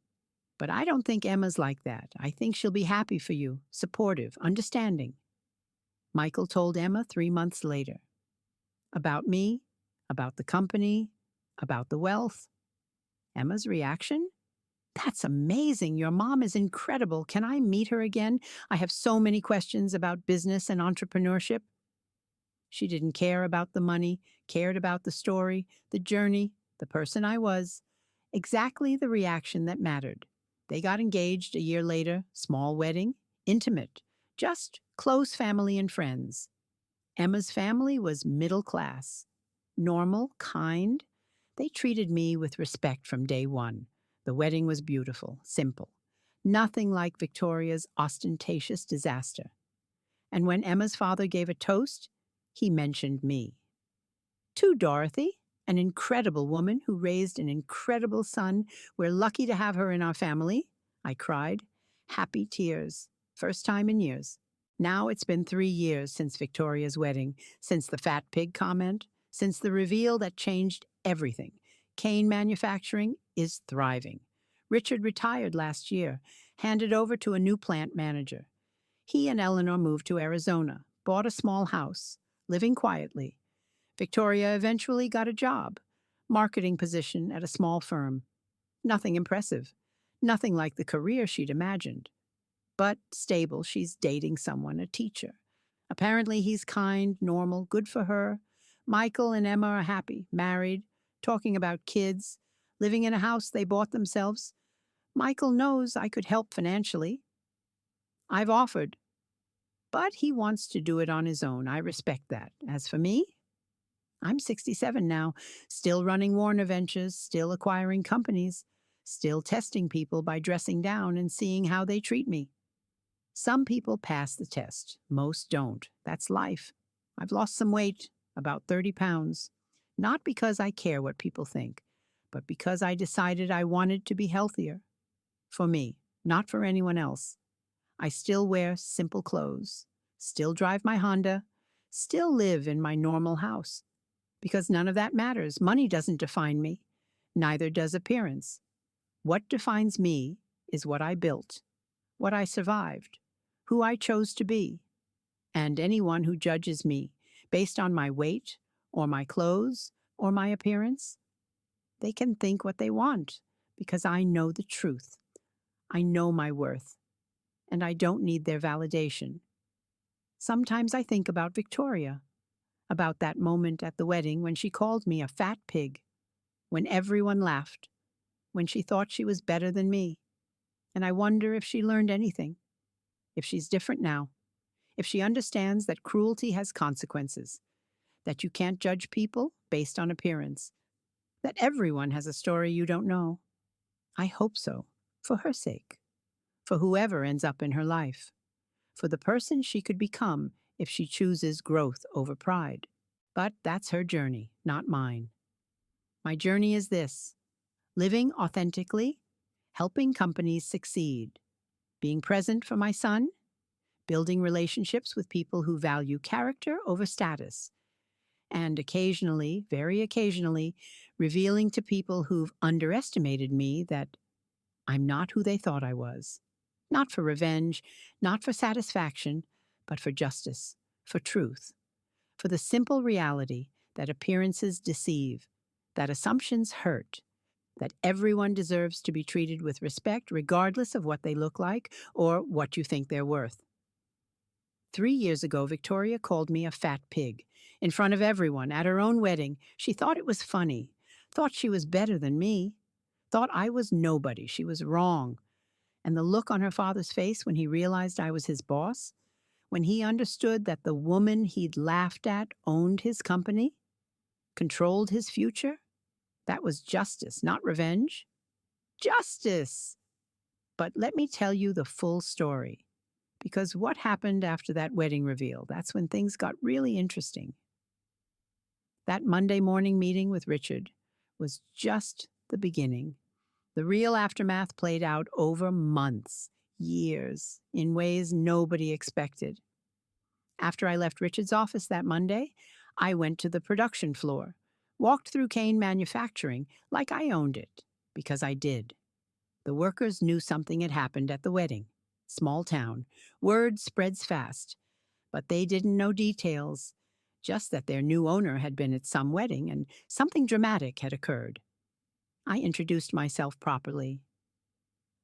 [SPEAKER 1] "But I don't think Emma's like that. I think she'll be happy for you, supportive, understanding." Michael told Emma 3 months later. About me, about the company, about the wealth. Emma's reaction? "That's amazing. Your mom is incredible. Can I meet her again? I have so many questions about business and entrepreneurship." She didn't care about the money, cared about the story, the journey, the person I was. Exactly the reaction that mattered. They got engaged a year later, small wedding, intimate, just close family and friends. Emma's family was middle class, normal, kind. They treated me with respect from day one. The wedding was beautiful, simple. Nothing like Victoria's ostentatious disaster. And when Emma's father gave a toast, he mentioned me. "To Dorothy, an incredible woman who raised an incredible son. We're lucky to have her in our family." I cried. Happy tears. First time in years. Now it's been 3 years since Victoria's wedding, since the fat pig comment, since the reveal that changed everything. Cane manufacturing is thriving. Richard retired last year, handed over to a new plant manager. He and Eleanor moved to Arizona, bought a small house, living quietly. Victoria eventually got a job, marketing position at a small firm. Nothing impressive, nothing like the career she'd imagined. But stable, she's dating someone, a teacher. Apparently he's kind, normal, good for her. Michael and Emma are happy, married, talking about kids, living in a house they bought themselves. Michael knows I could help financially. I've offered, but he wants to do it on his own. I respect that. As for me, I'm 67 now, still running Warner Ventures, still acquiring companies, still testing people by dressing down and seeing how they treat me. Some people pass the test, most don't. That's life. I've lost some weight, about 30 pounds. Not because I care what people think, but because I decided I wanted to be healthier. For me, not for anyone else. I still wear simple clothes, still drive my Honda, still live in my normal house. Because none of that matters. Money doesn't define me. Neither does appearance. What defines me is what I built, what I survived, who I chose to be. And anyone who judges me based on my weight or my clothes or my appearance, they can think what they want because I know the truth. I know my worth, and I don't need their validation. Sometimes I think about Victoria, about that moment at the wedding when she called me a fat pig, when everyone laughed, when she thought she was better than me. And I wonder if she learned anything, if she's different now, if she understands that cruelty has consequences, that you can't judge people based on appearance, that everyone has a story you don't know. I hope so, for her sake, for whoever ends up in her life, for the person she could become if she chooses growth over pride. But that's her journey, not mine. My journey is this: living authentically, helping companies succeed, being present for my son, building relationships with people who value character over status, and occasionally, very occasionally, revealing to people who've underestimated me that I'm not who they thought I was. Not for revenge, not for satisfaction, but for justice, for truth, for the simple reality that appearances deceive, that assumptions hurt, that everyone deserves to be treated with respect regardless of what they look like or what you think they're worth. 3 years ago, Victoria called me a fat pig. In front of everyone, at her own wedding, she thought it was funny, thought she was better than me, thought I was nobody, she was wrong. And the look on her father's face when he realized I was his boss, when he understood that the woman he'd laughed at owned his company, controlled his future, that was justice, not revenge. Justice! But let me tell you the full story. Because what happened after that wedding reveal, that's when things got really interesting. That Monday morning meeting with Richard was just the beginning. The real aftermath played out over months, years, in ways nobody expected. After I left Richard's office that Monday, I went to the production floor, walked through Kane Manufacturing like I owned it, because I did. The workers knew something had happened at the wedding. Small town. Word spreads fast. But they didn't know details, just that their new owner had been at some wedding and something dramatic had occurred. I introduced myself properly.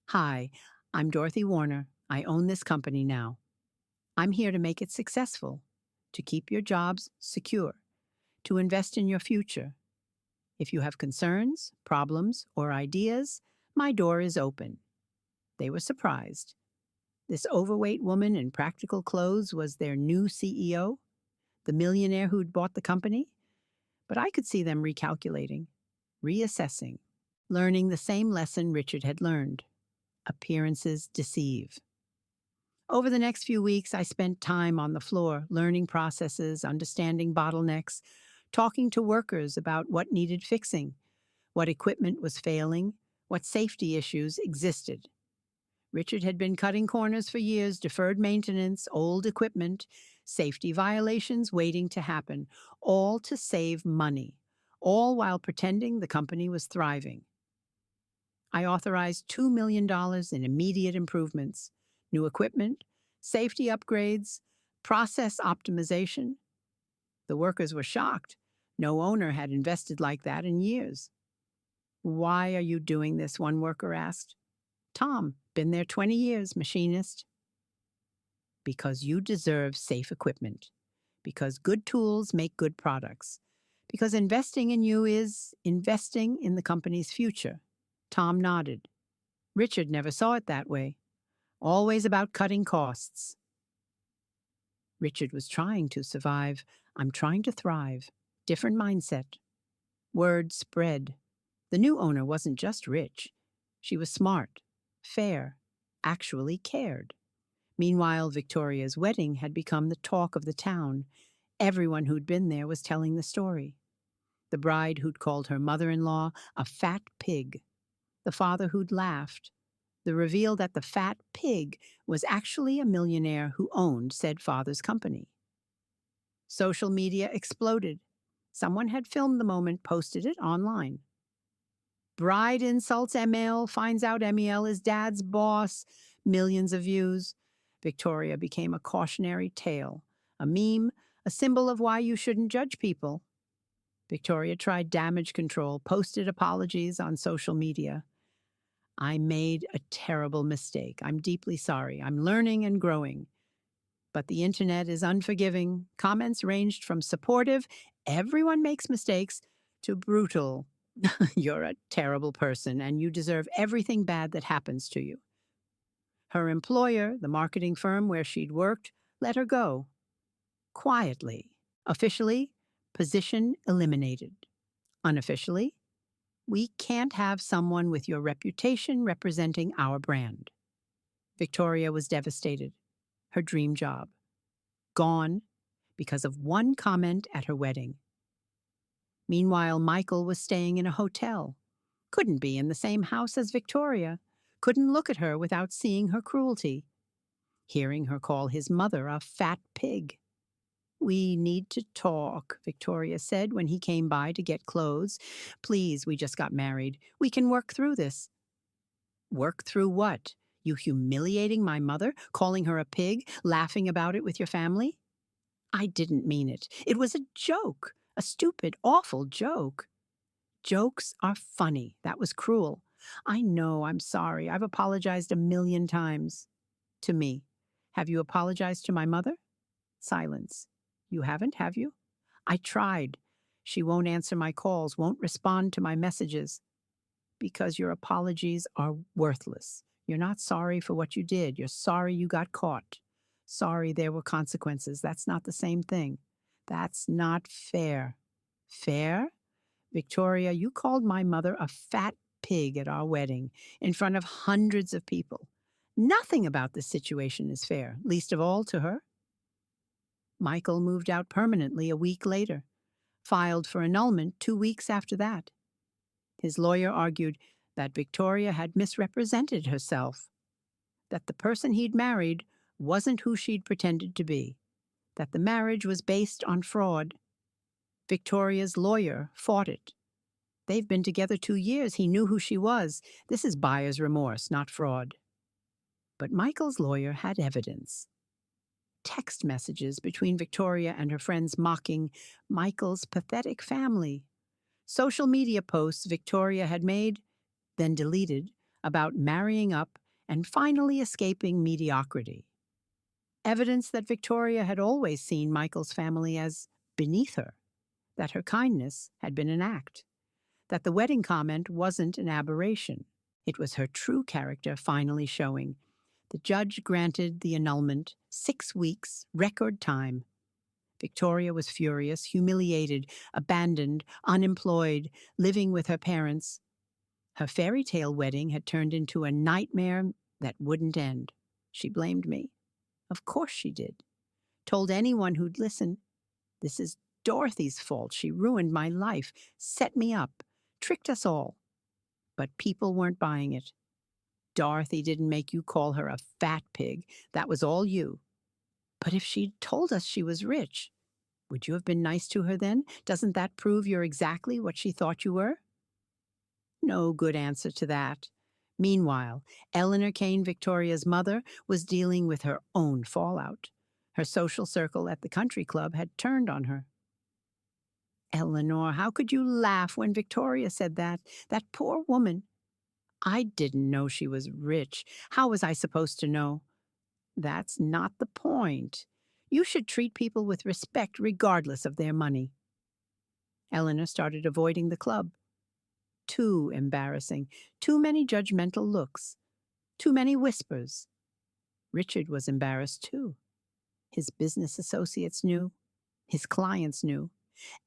[SPEAKER 1] Hi, I'm Dorothy Warner. I own this company now. I'm here to make it successful, to keep your jobs secure, to invest in your future. If you have concerns, problems, or ideas, my door is open. They were surprised. This overweight woman in practical clothes was their new CEO, the millionaire who'd bought the company. But I could see them recalculating, reassessing, learning the same lesson Richard had learned. Appearances deceive. Over the next few weeks, I spent time on the floor, learning processes, understanding bottlenecks, talking to workers about what needed fixing, what equipment was failing, what safety issues existed. Richard had been cutting corners for years, deferred maintenance, old equipment, safety violations waiting to happen, all to save money, all while pretending the company was thriving. I authorized $2 million in immediate improvements, new equipment, safety upgrades, process optimization. The workers were shocked. No owner had invested like that in years. "Why are you doing this?" one worker asked. "Tom, been there 20 years, machinist." "Because you deserve safe equipment. Because good tools make good products. Because investing in you is investing in the company's future." Tom nodded. Richard never saw it that way. Always about cutting costs. Richard was trying to survive. I'm trying to thrive. Different mindset. Word spread. The new owner wasn't just rich. She was smart, fair, actually cared. Meanwhile, Victoria's wedding had become the talk of the town. Everyone who'd been there was telling the story. The bride who'd called her mother-in-law a fat pig. The father who'd laughed. The reveal that the fat pig was actually a millionaire who owned said father's company. Social media exploded. Someone had filmed the moment, posted it online. Bride insults ML, finds out MEL is dad's boss. Millions of views. Victoria became a cautionary tale, a meme, a symbol of why you shouldn't judge people. Victoria tried damage control, posted apologies on social media. "I made a terrible mistake. I'm deeply sorry. I'm learning and growing." But the internet is unforgiving. Comments ranged from supportive, everyone makes mistakes, to brutal, you're a terrible person and you deserve everything bad that happens to you. Her employer, the marketing firm where she'd worked, let her go. Quietly. Officially, position eliminated. Unofficially, we can't have someone with your reputation representing our brand. Victoria was devastated. Her dream job. Gone because of one comment at her wedding. Meanwhile, Michael was staying in a hotel. Couldn't be in the same house as Victoria. Couldn't look at her without seeing her cruelty. Hearing her call his mother a fat pig. "We need to talk," Victoria said when he came by to get clothes. "Please, we just got married. We can work through this." Work through what? You humiliating my mother, calling her a pig, laughing about it with your family? I didn't mean it. It was a joke. A stupid, awful joke. Jokes are funny. That was cruel. I know, I'm sorry. I've apologized a million times. To me. Have you apologized to my mother? Silence. You haven't, have you? I tried. She won't answer my calls, won't respond to my messages. Because your apologies are worthless. You're not sorry for what you did. You're sorry you got caught. Sorry there were consequences. That's not the same thing. That's not fair. Fair? Victoria, you called my mother a fat pig at our wedding in front of hundreds of people. Nothing about this situation is fair, least of all to her. Michael moved out permanently a week later, filed for annulment 2 weeks after that. His lawyer argued that Victoria had misrepresented herself, that the person he'd married wasn't who she'd pretended to be, that the marriage was based on fraud. Victoria's lawyer fought it. They've been together 2 years. He knew who she was. This is buyer's remorse, not fraud. But Michael's lawyer had evidence. Text messages between Victoria and her friends mocking Michael's pathetic family. Social media posts Victoria had made, then deleted, about marrying up and finally escaping mediocrity. Evidence that Victoria had always seen Michael's family as beneath her, that her kindness had been an act, that the wedding comment wasn't an aberration. It was her true character finally showing. The judge granted the annulment, 6 weeks, record time. Victoria was furious, humiliated, abandoned, unemployed, living with her parents. Her fairy tale wedding had turned into a nightmare that wouldn't end. She blamed me. Of course she did. Told anyone who'd listen, "This is Dorothy's fault. She ruined my life, set me up, tricked us all." But people weren't buying it. Dorothy didn't make you call her a fat pig. That was all you. But if she'd told us she was rich, would you have been nice to her then? Doesn't that prove you're exactly what she thought you were? No good answer to that. Meanwhile, Eleanor Kane, Victoria's mother, was dealing with her own fallout. Her social circle at the country club had turned on her. "Eleanor, how could you laugh when Victoria said that? That poor woman." "I didn't know she was rich. How was I supposed to know?" "That's not the point. You should treat people with respect regardless of their money." Eleanor started avoiding the club. Too embarrassing. Too many judgmental looks. Too many whispers. Richard was embarrassed too. His business associates knew. His clients knew.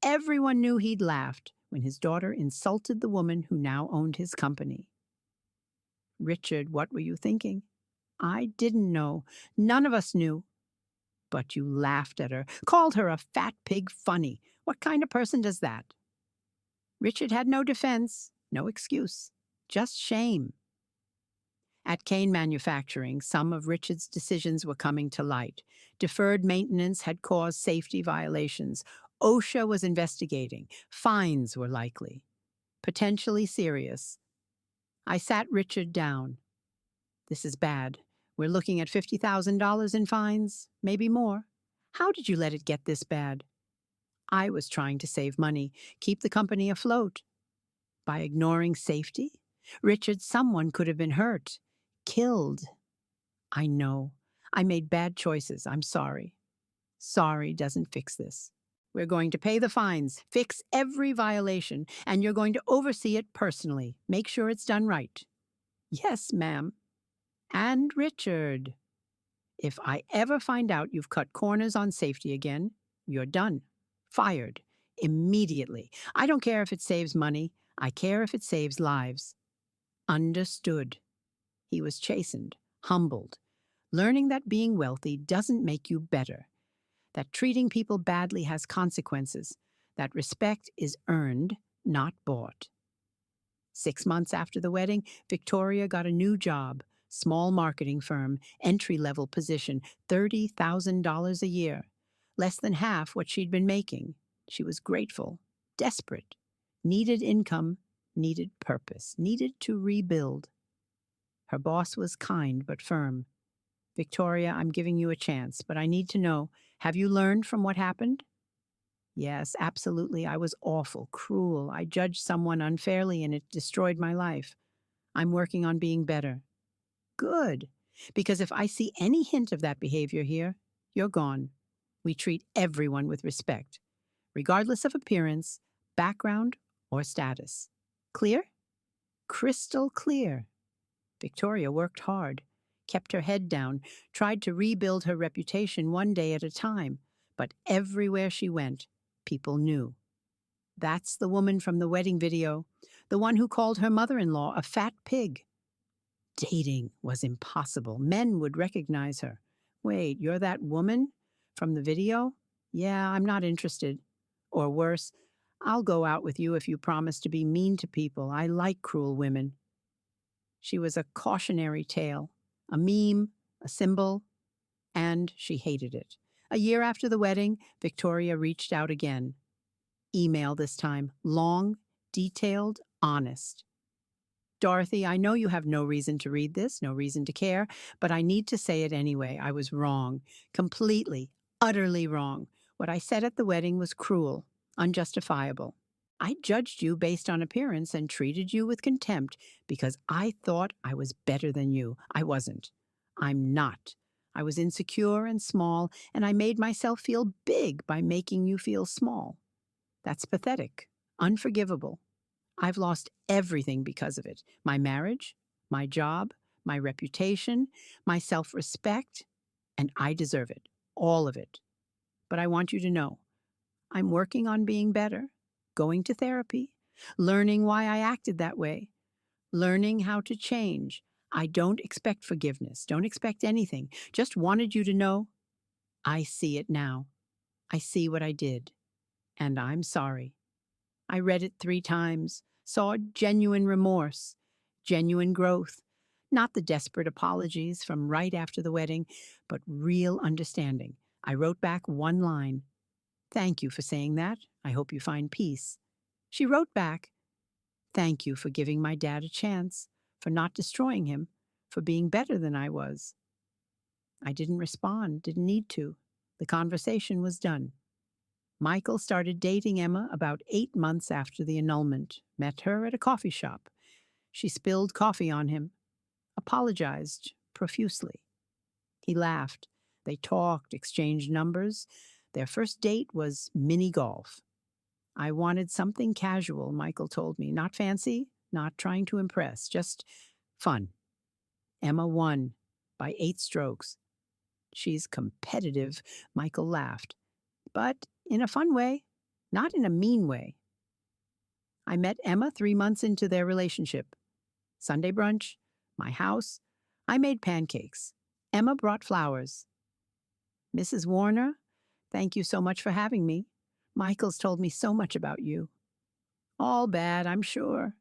[SPEAKER 1] Everyone knew he'd laughed when his daughter insulted the woman who now owned his company. "Richard, what were you thinking?" "I didn't know. None of us knew." "But you laughed at her, called her a fat pig funny. What kind of person does that?" Richard had no defense, no excuse, just shame. At Kane Manufacturing, some of Richard's decisions were coming to light. Deferred maintenance had caused safety violations. OSHA was investigating. Fines were likely. Potentially serious. I sat Richard down. "This is bad. We're looking at $50,000 in fines, maybe more. How did you let it get this bad?" "I was trying to save money, keep the company afloat." "By ignoring safety? Richard, someone could have been hurt. Killed." "I know. I made bad choices. I'm sorry. Sorry doesn't fix this. We're going to pay the fines, fix every violation, and you're going to oversee it personally. Make sure it's done right. Yes, ma'am. And Richard, if I ever find out you've cut corners on safety again, you're done. Fired. Immediately. I don't care if it saves money. I care if it saves lives. Understood. He was chastened, humbled, learning that being wealthy doesn't make you better, that treating people badly has consequences, that respect is earned, not bought. 6 months after the wedding, Victoria got a new job, small marketing firm, entry-level position, $30,000 a year, less than half what she'd been making. She was grateful, desperate, needed income, needed purpose, needed to rebuild. Her boss was kind but firm. Victoria, I'm giving you a chance, but I need to know, have you learned from what happened? Yes, absolutely. I was awful, cruel. I judged someone unfairly and it destroyed my life. I'm working on being better. Good. Because if I see any hint of that behavior here, you're gone. We treat everyone with respect, regardless of appearance, background, or status. Clear? Crystal clear. Victoria worked hard, kept her head down, tried to rebuild her reputation one day at a time, but everywhere she went, people knew. That's the woman from the wedding video, the one who called her mother-in-law a fat pig. Dating was impossible. Men would recognize her. Wait, you're that woman from the video? Yeah, I'm not interested. Or worse, I'll go out with you if you promise to be mean to people. I like cruel women. She was a cautionary tale, a meme, a symbol, and she hated it. A year after the wedding, Victoria reached out again. Email this time, long, detailed, honest. Dorothy, I know you have no reason to read this, no reason to care, but I need to say it anyway. I was wrong. Completely, utterly wrong. What I said at the wedding was cruel, unjustifiable. I judged you based on appearance and treated you with contempt because I thought I was better than you. I wasn't. I'm not. I was insecure and small, and I made myself feel big by making you feel small. That's pathetic, unforgivable. I've lost everything because of it. My marriage, my job, my reputation, my self-respect, and I deserve it, all of it. But I want you to know, I'm working on being better, going to therapy, learning why I acted that way, learning how to change. I don't expect forgiveness, don't expect anything. Just wanted you to know, I see it now. I see what I did, and I'm sorry. I read it 3 times, saw genuine remorse, genuine growth, not the desperate apologies from right after the wedding, but real understanding. I wrote back one line. Thank you for saying that. I hope you find peace. She wrote back, thank you for giving my dad a chance, for not destroying him, for being better than I was. I didn't respond, didn't need to. The conversation was done. Michael started dating Emma about 8 months after the annulment, met her at a coffee shop. She spilled coffee on him, apologized profusely. He laughed. They talked, exchanged numbers. Their first date was mini golf. I wanted something casual, Michael told me. Not fancy, not trying to impress, just fun. Emma won by 8 strokes. She's competitive, Michael laughed. But in a fun way, not in a mean way. I met Emma 3 months into their relationship. Sunday brunch, my house. I made pancakes. Emma brought flowers. Mrs. Warner, thank you so much for having me. Michael's told me so much about you. All bad, I'm sure.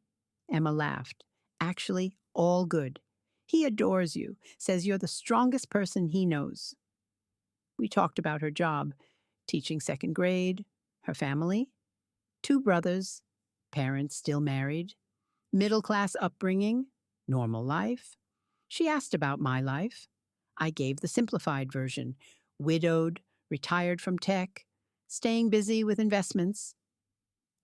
[SPEAKER 1] Emma laughed. Actually, all good. He adores you, says you're the strongest person he knows. We talked about her job, teaching 2nd grade, her family, 2 brothers, parents still married, middle-class upbringing, normal life. She asked about my life. I gave the simplified version, widowed, retired from tech, staying busy with investments.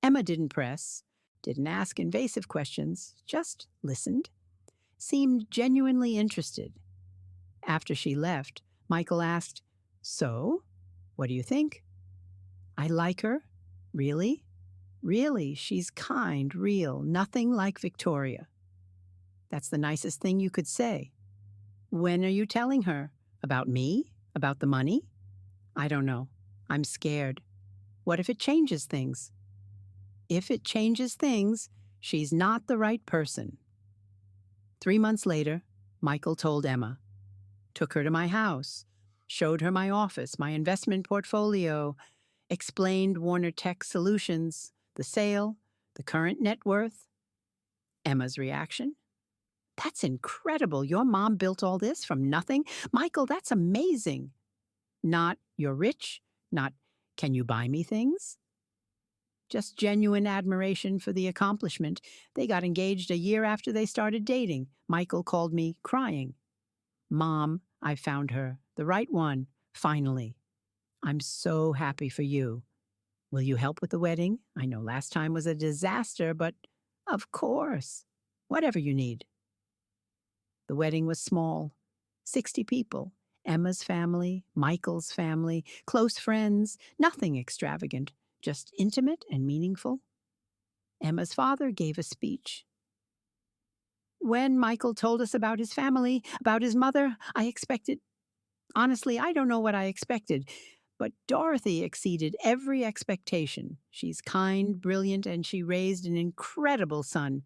[SPEAKER 1] Emma didn't press, didn't ask invasive questions, just listened, seemed genuinely interested. After she left, Michael asked, "So, what do you think?" "I like her." "Really?" "Really, she's kind, real, nothing like Victoria." "That's the nicest thing you could say." "When are you telling her? About me? About the money?" "I don't know. I'm scared. What if it changes things?" "If it changes things, she's not the right person." 3 months later, Michael told Emma, took her to my house, showed her my office, my investment portfolio, explained Warner Tech Solutions, the sale, the current net worth. Emma's reaction? "That's incredible. Your mom built all this from nothing? Michael, that's amazing." Not, "You're rich," not, "Can you buy me things?" Just genuine admiration for the accomplishment. They got engaged a year after they started dating. Michael called me crying. "Mom, I found her. The right one. Finally. I'm so happy for you. Will you help with the wedding? I know last time was a disaster, but of course. Whatever you need." The wedding was small, 60 people. Emma's family, Michael's family, close friends, nothing extravagant, just intimate and meaningful. Emma's father gave a speech. When Michael told us about his family, about his mother, I expected, honestly, I don't know what I expected, but Dorothy exceeded every expectation. She's kind, brilliant, and she raised an incredible son.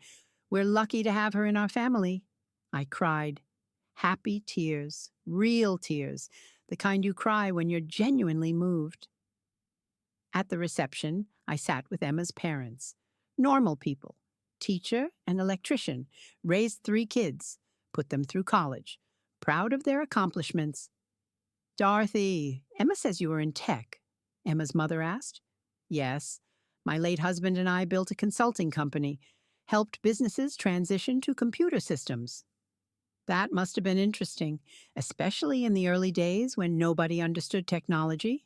[SPEAKER 1] We're lucky to have her in our family. I cried. Happy tears, real tears, the kind you cry when you're genuinely moved. At the reception, I sat with Emma's parents. Normal people. Teacher and electrician. Raised 3 kids. Put them through college. Proud of their accomplishments. "Dorothy, Emma says you were in tech," Emma's mother asked. "Yes. My late husband and I built a consulting company. Helped businesses transition to computer systems." "That must have been interesting, especially in the early days when nobody understood technology."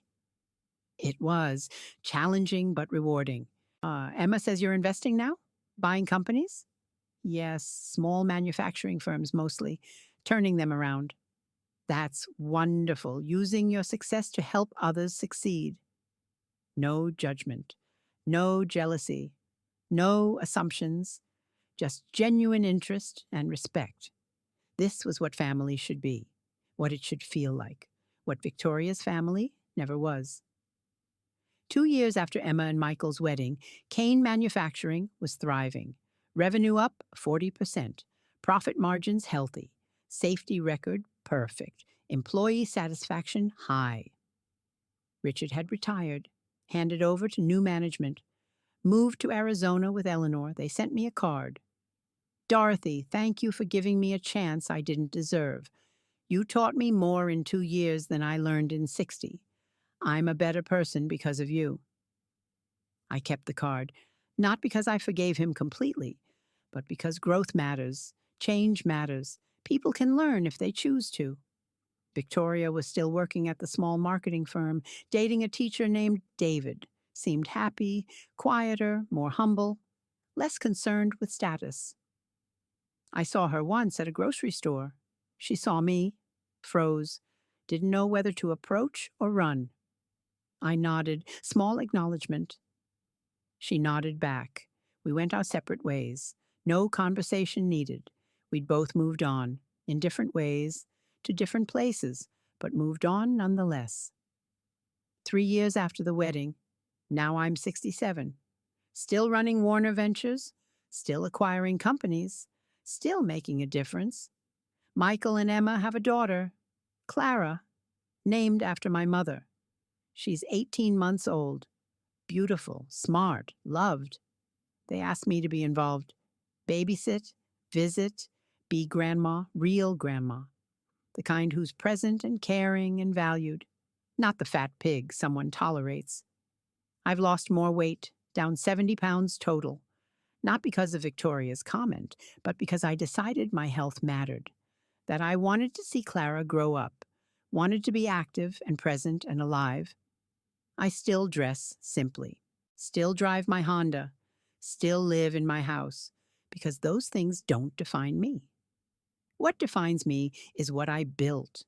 [SPEAKER 1] "It was challenging but rewarding." Emma says you're investing now? Buying companies?" "Yes, small manufacturing firms mostly, turning them around." "That's wonderful, using your success to help others succeed." No judgment, no jealousy, no assumptions, just genuine interest and respect. This was what family should be, what it should feel like, what Victoria's family never was. 2 years after Emma and Michael's wedding, Kane Manufacturing was thriving. Revenue up 40%, profit margins healthy, safety record perfect, employee satisfaction high. Richard had retired, handed over to new management, moved to Arizona with Eleanor. They sent me a card. "Dorothy, thank you for giving me a chance I didn't deserve. You taught me more in 2 years than I learned in 60. I'm a better person because of you." I kept the card, not because I forgave him completely, but because growth matters, change matters. People can learn if they choose to. Victoria was still working at the small marketing firm, dating a teacher named David. Seemed happy, quieter, more humble, less concerned with status. I saw her once at a grocery store. She saw me, froze, didn't know whether to approach or run. I nodded, small acknowledgement. She nodded back. We went our separate ways. No conversation needed. We'd both moved on, in different ways, to different places, but moved on nonetheless. 3 years after the wedding, now I'm 67, still running Warner Ventures, still acquiring companies, still making a difference. Michael and Emma have a daughter, Clara, named after my mother. She's 18 months old, beautiful, smart, loved. They asked me to be involved, babysit, visit, be grandma, real grandma, the kind who's present and caring and valued, not the fat pig someone tolerates. I've lost more weight, down 70 pounds total, not because of Victoria's comment, but because I decided my health mattered, that I wanted to see Clara grow up, wanted to be active and present and alive. I still dress simply, still drive my Honda, still live in my house, because those things don't define me. What defines me is what I built.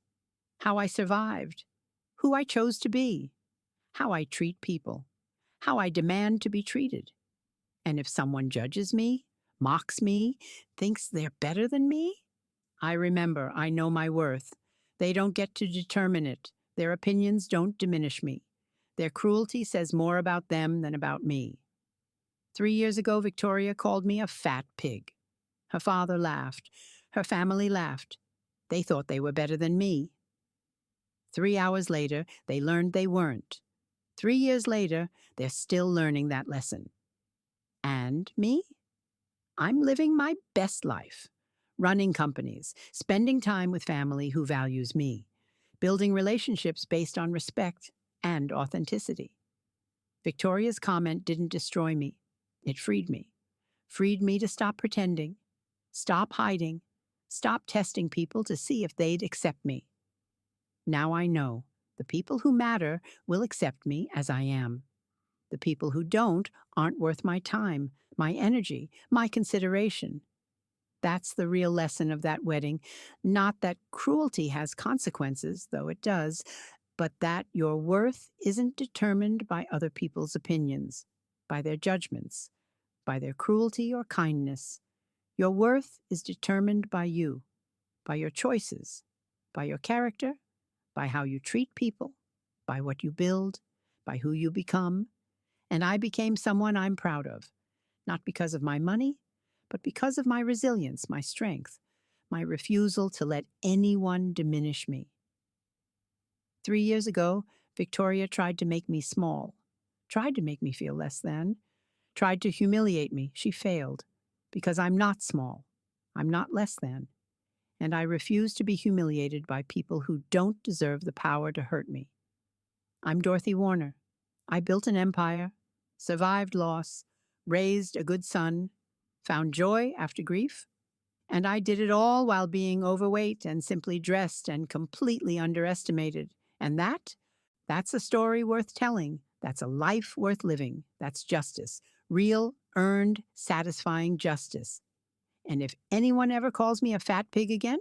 [SPEAKER 1] how I survived, who I chose to be, how I treat people, how I demand to be treated. And if someone judges me, mocks me, thinks they're better than me, I remember I know my worth. They don't get to determine it. Their opinions don't diminish me. Their cruelty says more about them than about me. 3 years ago, Victoria called me a fat pig. Her father laughed. Her family laughed. They thought they were better than me. 3 hours later, they learned they weren't. 3 years later, they're still learning that lesson. And me? I'm living my best life. Running companies, spending time with family who values me, building relationships based on respect and authenticity. Victoria's comment didn't destroy me. It freed me. Freed me to stop pretending, stop hiding, stop testing people to see if they'd accept me. Now I know the people who matter will accept me as I am. The people who don't aren't worth my time, my energy, my consideration. That's the real lesson of that wedding. Not that cruelty has consequences, though it does, but that your worth isn't determined by other people's opinions, by their judgments, by their cruelty or kindness. Your worth is determined by you, by your choices, by your character, by how you treat people, by what you build, by who you become. And I became someone I'm proud of, not because of my money, but because of my resilience, my strength, my refusal to let anyone diminish me. 3 years ago, Victoria tried to make me small, tried to make me feel less than, tried to humiliate me. She failed, because I'm not small, I'm not less than, and I refuse to be humiliated by people who don't deserve the power to hurt me. I'm Dorothy Warner. I built an empire, survived loss, raised a good son, found joy after grief, and I did it all while being overweight and simply dressed and completely underestimated. And that's a story worth telling. That's a life worth living. That's justice. Real, earned, satisfying justice. And if anyone ever calls me a fat pig again,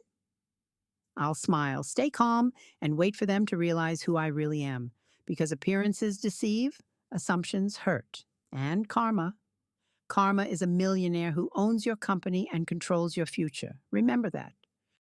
[SPEAKER 1] I'll smile, stay calm, and wait for them to realize who I really am. Because appearances deceive, assumptions hurt. And karma. Karma is a millionaire who owns your company and controls your future. Remember that.